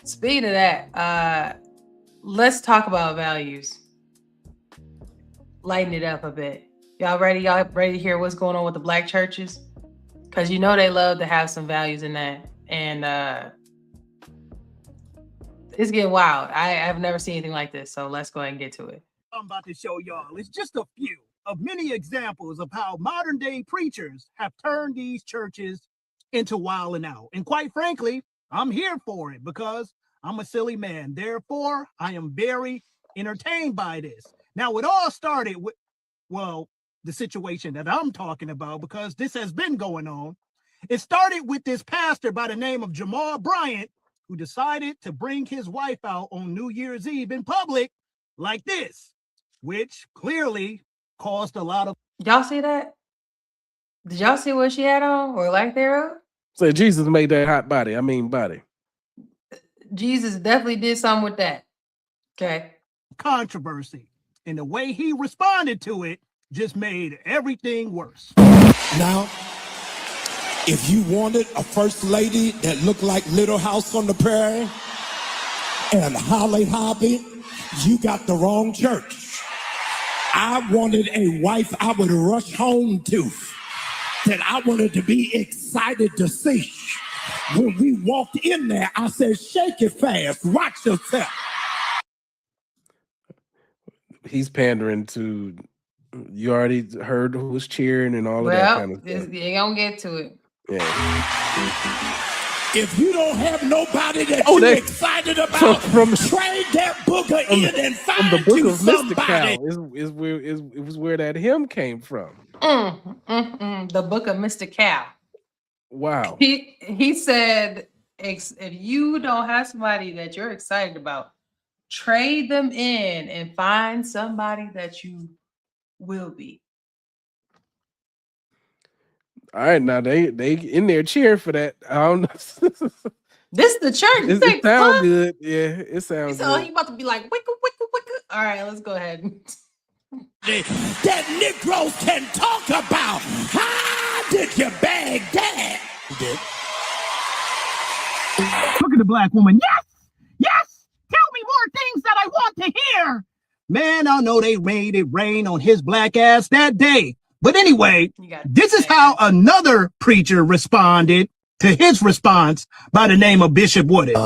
speaking of that, let's talk about values. Lighten it up a bit. Y'all ready? Y'all ready to hear what's going on with the black churches? Because you know they love to have some values in that. And it's getting wild. I've never seen anything like this. So let's go ahead and get to it. I'm about to show y'all is just a few of many examples of how modern day preachers have turned these churches into wild and out. And quite frankly, I'm here for it because I'm a silly man. Therefore, I am very entertained by this. Now, it all started with, well, the situation that I'm talking about, because this has been going on. It started with this pastor by the name of Jamal Bryant, who decided to bring his wife out on New Year's Eve in public like this, which clearly caused a lot of... Y'all see that? Did y'all see what she had on or lack thereof? So Jesus made that hot body. I mean body. Jesus definitely did something with that. Okay. Controversy. And the way he responded to it just made everything worse. Now, if you wanted a first lady that looked like Little House on the Prairie and Holly Hobbie, you got the wrong church. I wanted a wife I would rush home to, that I wanted to be excited to see. When we walked in there, I said, shake it fast, watch yourself. He's pandering to, you already heard who was cheering and all of that kind of stuff. You gonna get to it. Yeah. If you don't have nobody that you're excited about, trade that booger in and find the book you of somebody. It was where that hymn came from. The book of Mr. Cal. Wow. He said, if you don't have somebody that you're excited about, trade them in and find somebody that you will be. All right, now they in there cheering for that. I don't know. This is the church. It sounds good. Yeah, it sounds good. He about to be like, wicka, wicka, wicka. All right, let's go ahead. That Negroes can talk about. How did you bag that? Look at the black woman. Yes, yes. Tell me more things that I want to hear. Man, I know they made it rain on his black ass that day. But anyway, this is how another preacher responded to his response by the name of Bishop Woodard.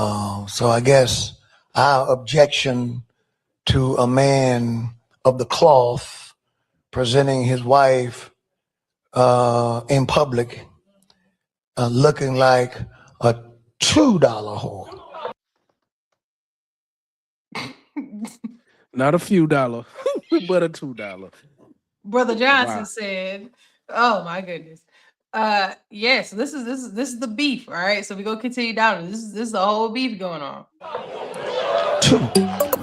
So I guess our objection to a man of the cloth presenting his wife in public looking like a $2 whore. Not a few dollar, but a $2. Brother Johnson Wow. said, "Oh my goodness." Yeah, so this is the beef, all right? So we go continue down. This is the whole beef going on.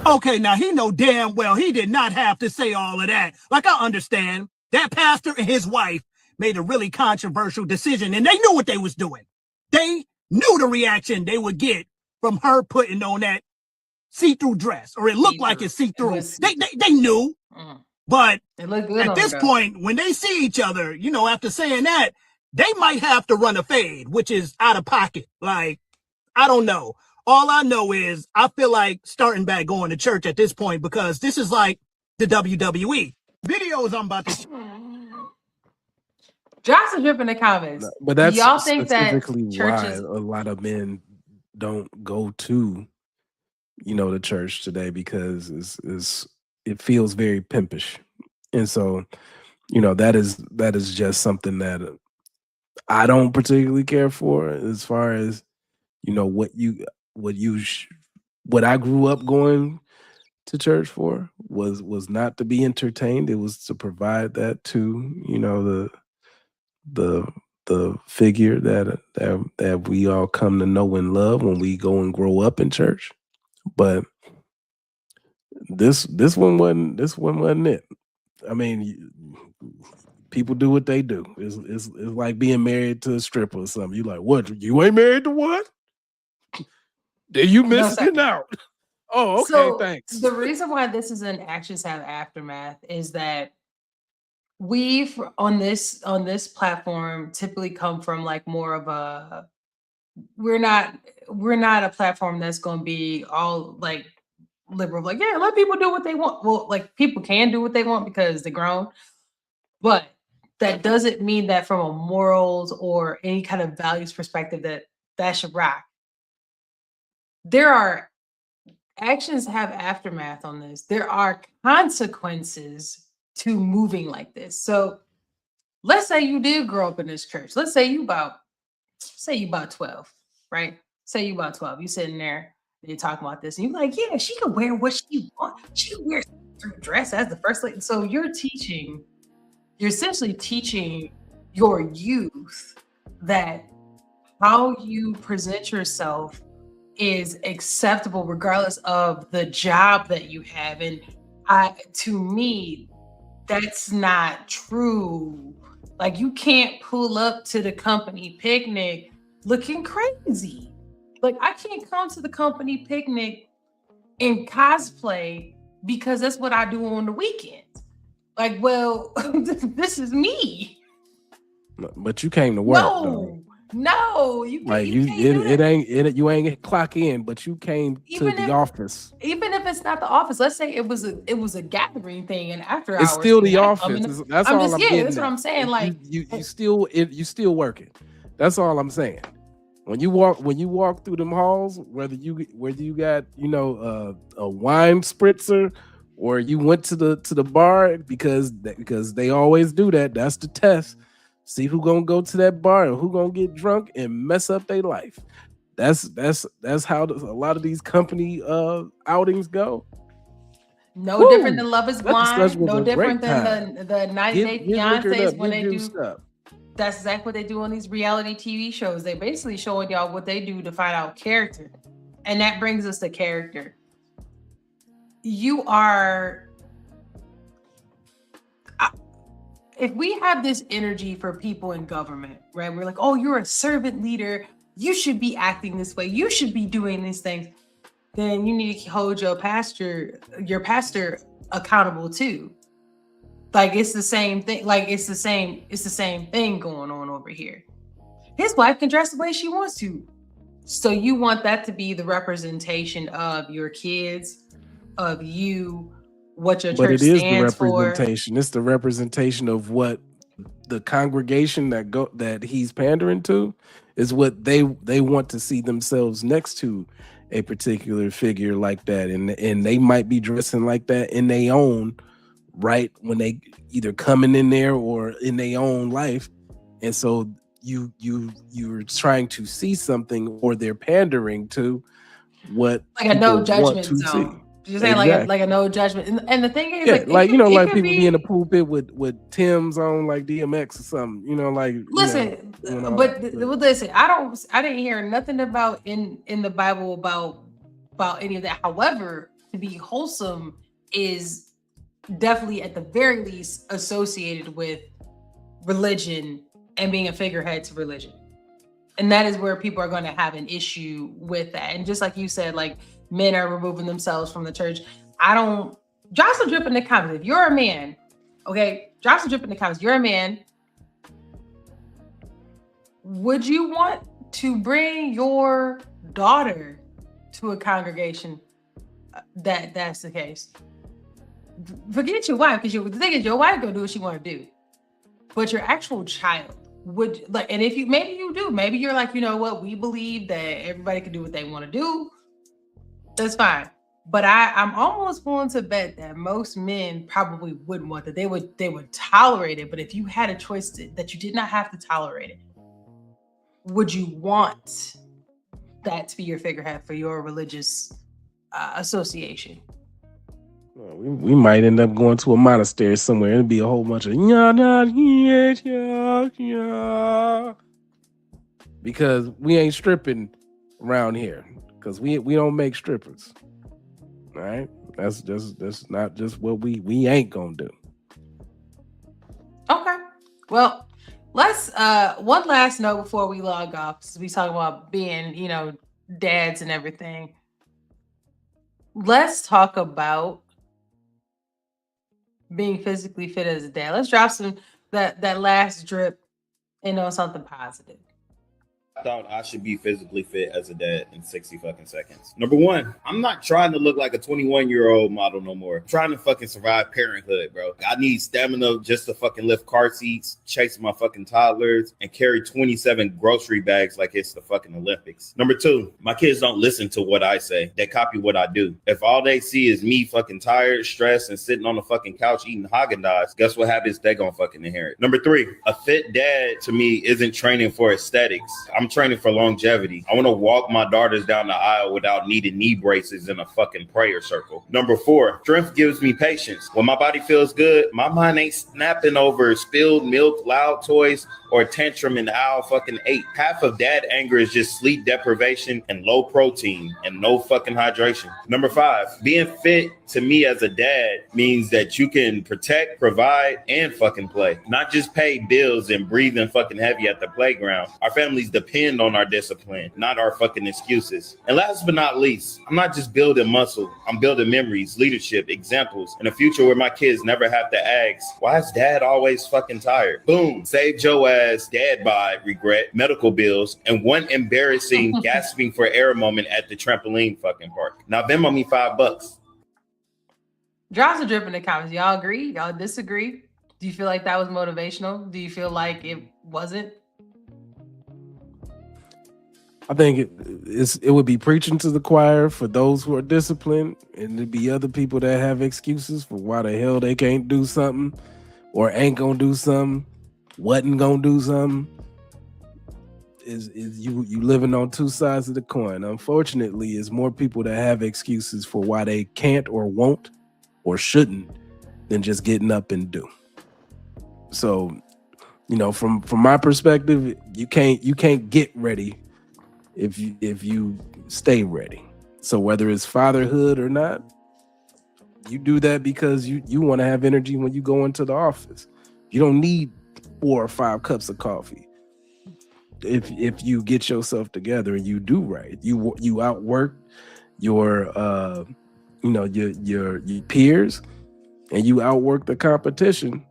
Okay, now he know damn well he did not have to say all of that. Like, I understand that pastor and his wife made a really controversial decision, and they knew what they was doing. They knew the reaction they would get from her putting on that see-through dress, or it looked like it's see-through. They knew, but It looked good at on this her, though. point, when they see each other, you know, after saying that, they might have to run a fade, which is out of pocket. Like, I don't know. All I know is I feel like starting back going to church at this point, because this is like the WWE. Videos I'm about to... Johnson drip in the comments. But Do that's y'all think that specifically why churches? a lot of men don't go to, the church today, because it feels very pimpish, and so that is just something that I don't particularly care for, as far as what what I grew up going to church for was not to be entertained. It was to provide that to the figure that we all come to know and love when we go and grow up in church. But this one wasn't it. I mean, people do what they do. It's like being married to a stripper or something. You like, what? You ain't married to what? You missing out. Oh, okay, So thanks. the reason why this is an actions have aftermath is that we've on this platform typically come from like more of a we're not a platform that's going to be all like liberal, like, yeah, let people do what they want. Well, like, people can do what they want because they're grown, but that doesn't mean that from a morals or any kind of values perspective that should rock. There are actions have aftermath on this. There are consequences to moving like this. So let's say you did grow up in this church. Let's say you about 12, right? Say you about 12. You sitting there, you're talking about this, and you're like, yeah, she can wear what she wants. She can wear a dress as the first lady. So you're essentially teaching your youth that how you present yourself is acceptable regardless of the job that you have. And to me, that's not true. Like, you can't pull up to the company picnic looking crazy. Like, I can't come to the company picnic in cosplay because that's what I do on the weekends. Like, well, this is me. But you came to work, though. No, Like, you ain't clock in, but you came to the office. Even if it's not the office, let's say it was a gathering thing and after It's hours. still thing, the I come office. in That's all I'm getting that's what at. I'm saying. Like, you still working. That's all I'm saying. When you walk through them halls, whether you got a wine spritzer or you went to the bar because they always do that. That's the test. See who gonna go to that bar and who gonna get drunk and mess up their life. That's how a lot of these company outings go. no different than Love Is Such Blind. was No a different great than time. the 90 Day Get liquored Fiancés up, when get they do. juiced up. That's exactly what they do on these reality TV shows. They basically showing y'all what they do to find out character, and that brings us to character. You are. If we have this energy for people in government, right? We're like, oh, you're a servant leader. You should be acting this way. You should be doing these things. Then you need to hold your pastor accountable too. Like, it's the same thing. Like, it's the same thing going on over here. His wife can dress the way she wants to. So you want that to be the representation of your kids, of you, what your But church it is the stands for. representation. It's the representation of what the congregation that he's pandering to is what they want to see themselves next to a particular figure like that, and they might be dressing like that in their own right when they either coming in there or in their own life, and so you're trying to see something, or they're pandering to what Like a no people want judgment to see. zone. You're saying like a no judgment, and the thing is, Yeah, like, it could people be be in the pulpit with Tim's on, like DMX or something. listen, doing all but that. listen, I didn't hear nothing about in the Bible about any of that. However, to be wholesome is definitely at the very least associated with religion and being a figurehead to religion. And that is where people are going to have an issue with that. And just like you said, like men are removing themselves from the church. Drop some drip in the comments. If you're a man, okay, drop some drip in the comments. You're a man. Would you want to bring your daughter to a congregation that's the case? Forget your wife, because the thing is, your wife gonna do what she want to do, but your actual child would like. And if you maybe you do, maybe you're like, you know what, we believe that everybody can do what they want to do. That's fine. But I'm almost willing to bet that most men probably wouldn't want that. They would tolerate it. But if you had a choice that you did not have to tolerate it, would you want that to be your figurehead for your religious association? We might end up going to a monastery somewhere. It'd be a whole bunch of because we ain't stripping around here, because we don't make strippers. All right, that's not just what we ain't gonna do. Okay, well, let's one last note before we log off, since we talk about being, dads and everything. Let's talk about being physically fit as a dad. Let's drop some that last drip and on something positive. I thought I should be physically fit as a dad in 60 fucking seconds. Number one, I'm not trying to look like a 21-year-old model no more. I'm trying to fucking survive parenthood, bro. I need stamina just to fucking lift car seats, chase my fucking toddlers, and carry 27 grocery bags like it's the fucking Olympics. Number two, my kids don't listen to what I say. They copy what I do. If all they see is me fucking tired, stressed, and sitting on the fucking couch eating Haagen-Dazs, guess what happens? They gonna fucking inherit. Number three, a fit dad to me isn't training for aesthetics. I'm training for longevity. I want to walk my daughters down the aisle without needing knee braces in a fucking prayer circle. Number four, strength gives me patience. When my body feels good, my mind ain't snapping over spilled milk, loud toys, or a tantrum in the aisle fucking 8. Half of dad anger is just sleep deprivation and low protein and no fucking hydration. Number five, being fit to me as a dad means that you can protect, provide, and fucking play. Not just pay bills and breathing fucking heavy at the playground. Our families depend on our discipline, not our fucking excuses. And last but not least, I'm not just building muscle. I'm building memories, leadership, examples, and a future where my kids never have to ask, why is dad always fucking tired? Boom, saved your ass dad bod, regret, medical bills, and one embarrassing gasping for air moment at the trampoline fucking park. Now Venmo me $5. Drop some drip in the comments. Y'all agree? Y'all disagree? Do you feel like that was motivational? Do you feel like it wasn't? I think it would be preaching to the choir for those who are disciplined, and there'd be other people that have excuses for why the hell they can't do something or ain't gonna do something, wasn't gonna do something. Is you living on two sides of the coin. Unfortunately, it's more people that have excuses for why they can't or won't or shouldn't than just getting up and do. So, from my perspective, you can't get ready if you stay ready. So whether it's fatherhood or not, you do that because you want to have energy when you go into the office. You don't need 4 or 5 cups of coffee. If you get yourself together and you do right, you outwork your your peers, and you outwork the competition,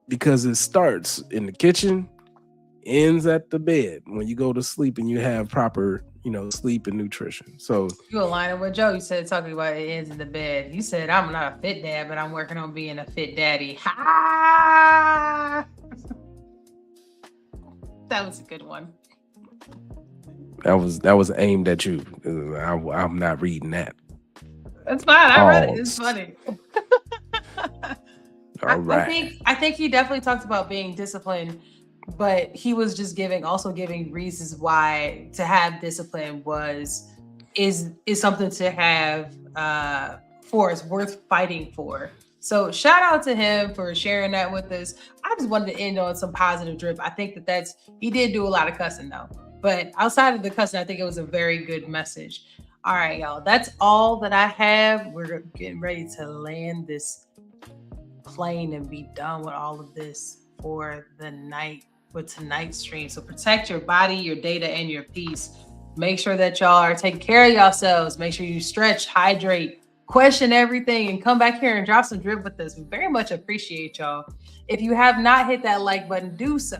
because it starts in the kitchen, ends at the bed when you go to sleep and you have proper sleep and nutrition. So you aligning with Joe. You said talking about it ends in the bed. You said I'm not a fit dad, but I'm working on being a fit daddy. Ha! That was a good one. That was aimed at you. I'm not reading that. That's fine. I read it. It's funny. All right. I think he definitely talked about being disciplined, but he was just giving reasons why to have discipline is something to have for, is worth fighting for. So shout out to him for sharing that with us. I just wanted to end on some positive drip. I think he did do a lot of cussing though, but outside of the cussing, I think it was a very good message. All right, y'all, that's all that I have. We're getting ready to land this plane and be done with all of this for the night, with tonight's stream. So protect your body, your data, and your peace. Make sure that y'all are taking care of yourselves. Make sure you stretch, hydrate, question everything, and come back here and drop some drip with us. We very much appreciate y'all. If you have not hit that like button, do so.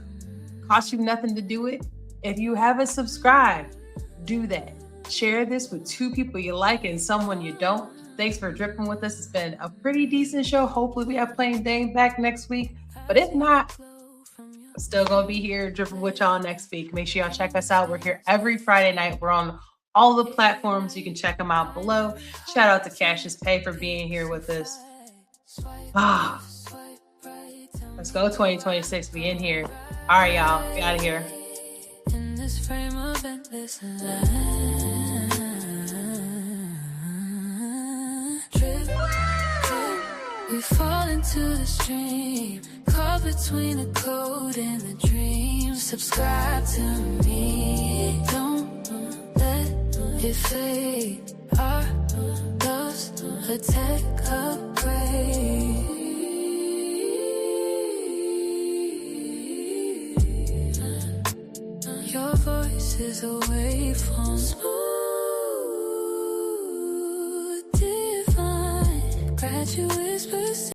Cost you nothing to do it. If you haven't subscribed, do that. Share this with 2 people you like and someone you don't. Thanks for dripping with us. It's been a pretty decent show. Hopefully we have Plain Dane back next week. But if not, I'm still going to be here dripping with y'all next week. Make sure y'all check us out. We're here every Friday night. We're on all the platforms. You can check them out below. Shout out to Cassius Pay for being here with us. Let's go 2026. We in here. All right, y'all. We out of here. In this frame of endless drip, we fall into the stream, caught between the code and the dream. Subscribe to me, don't let it fade. Our love's a tech upgrade. Your voice is a waveform, smooth, divine. Graduate whispers.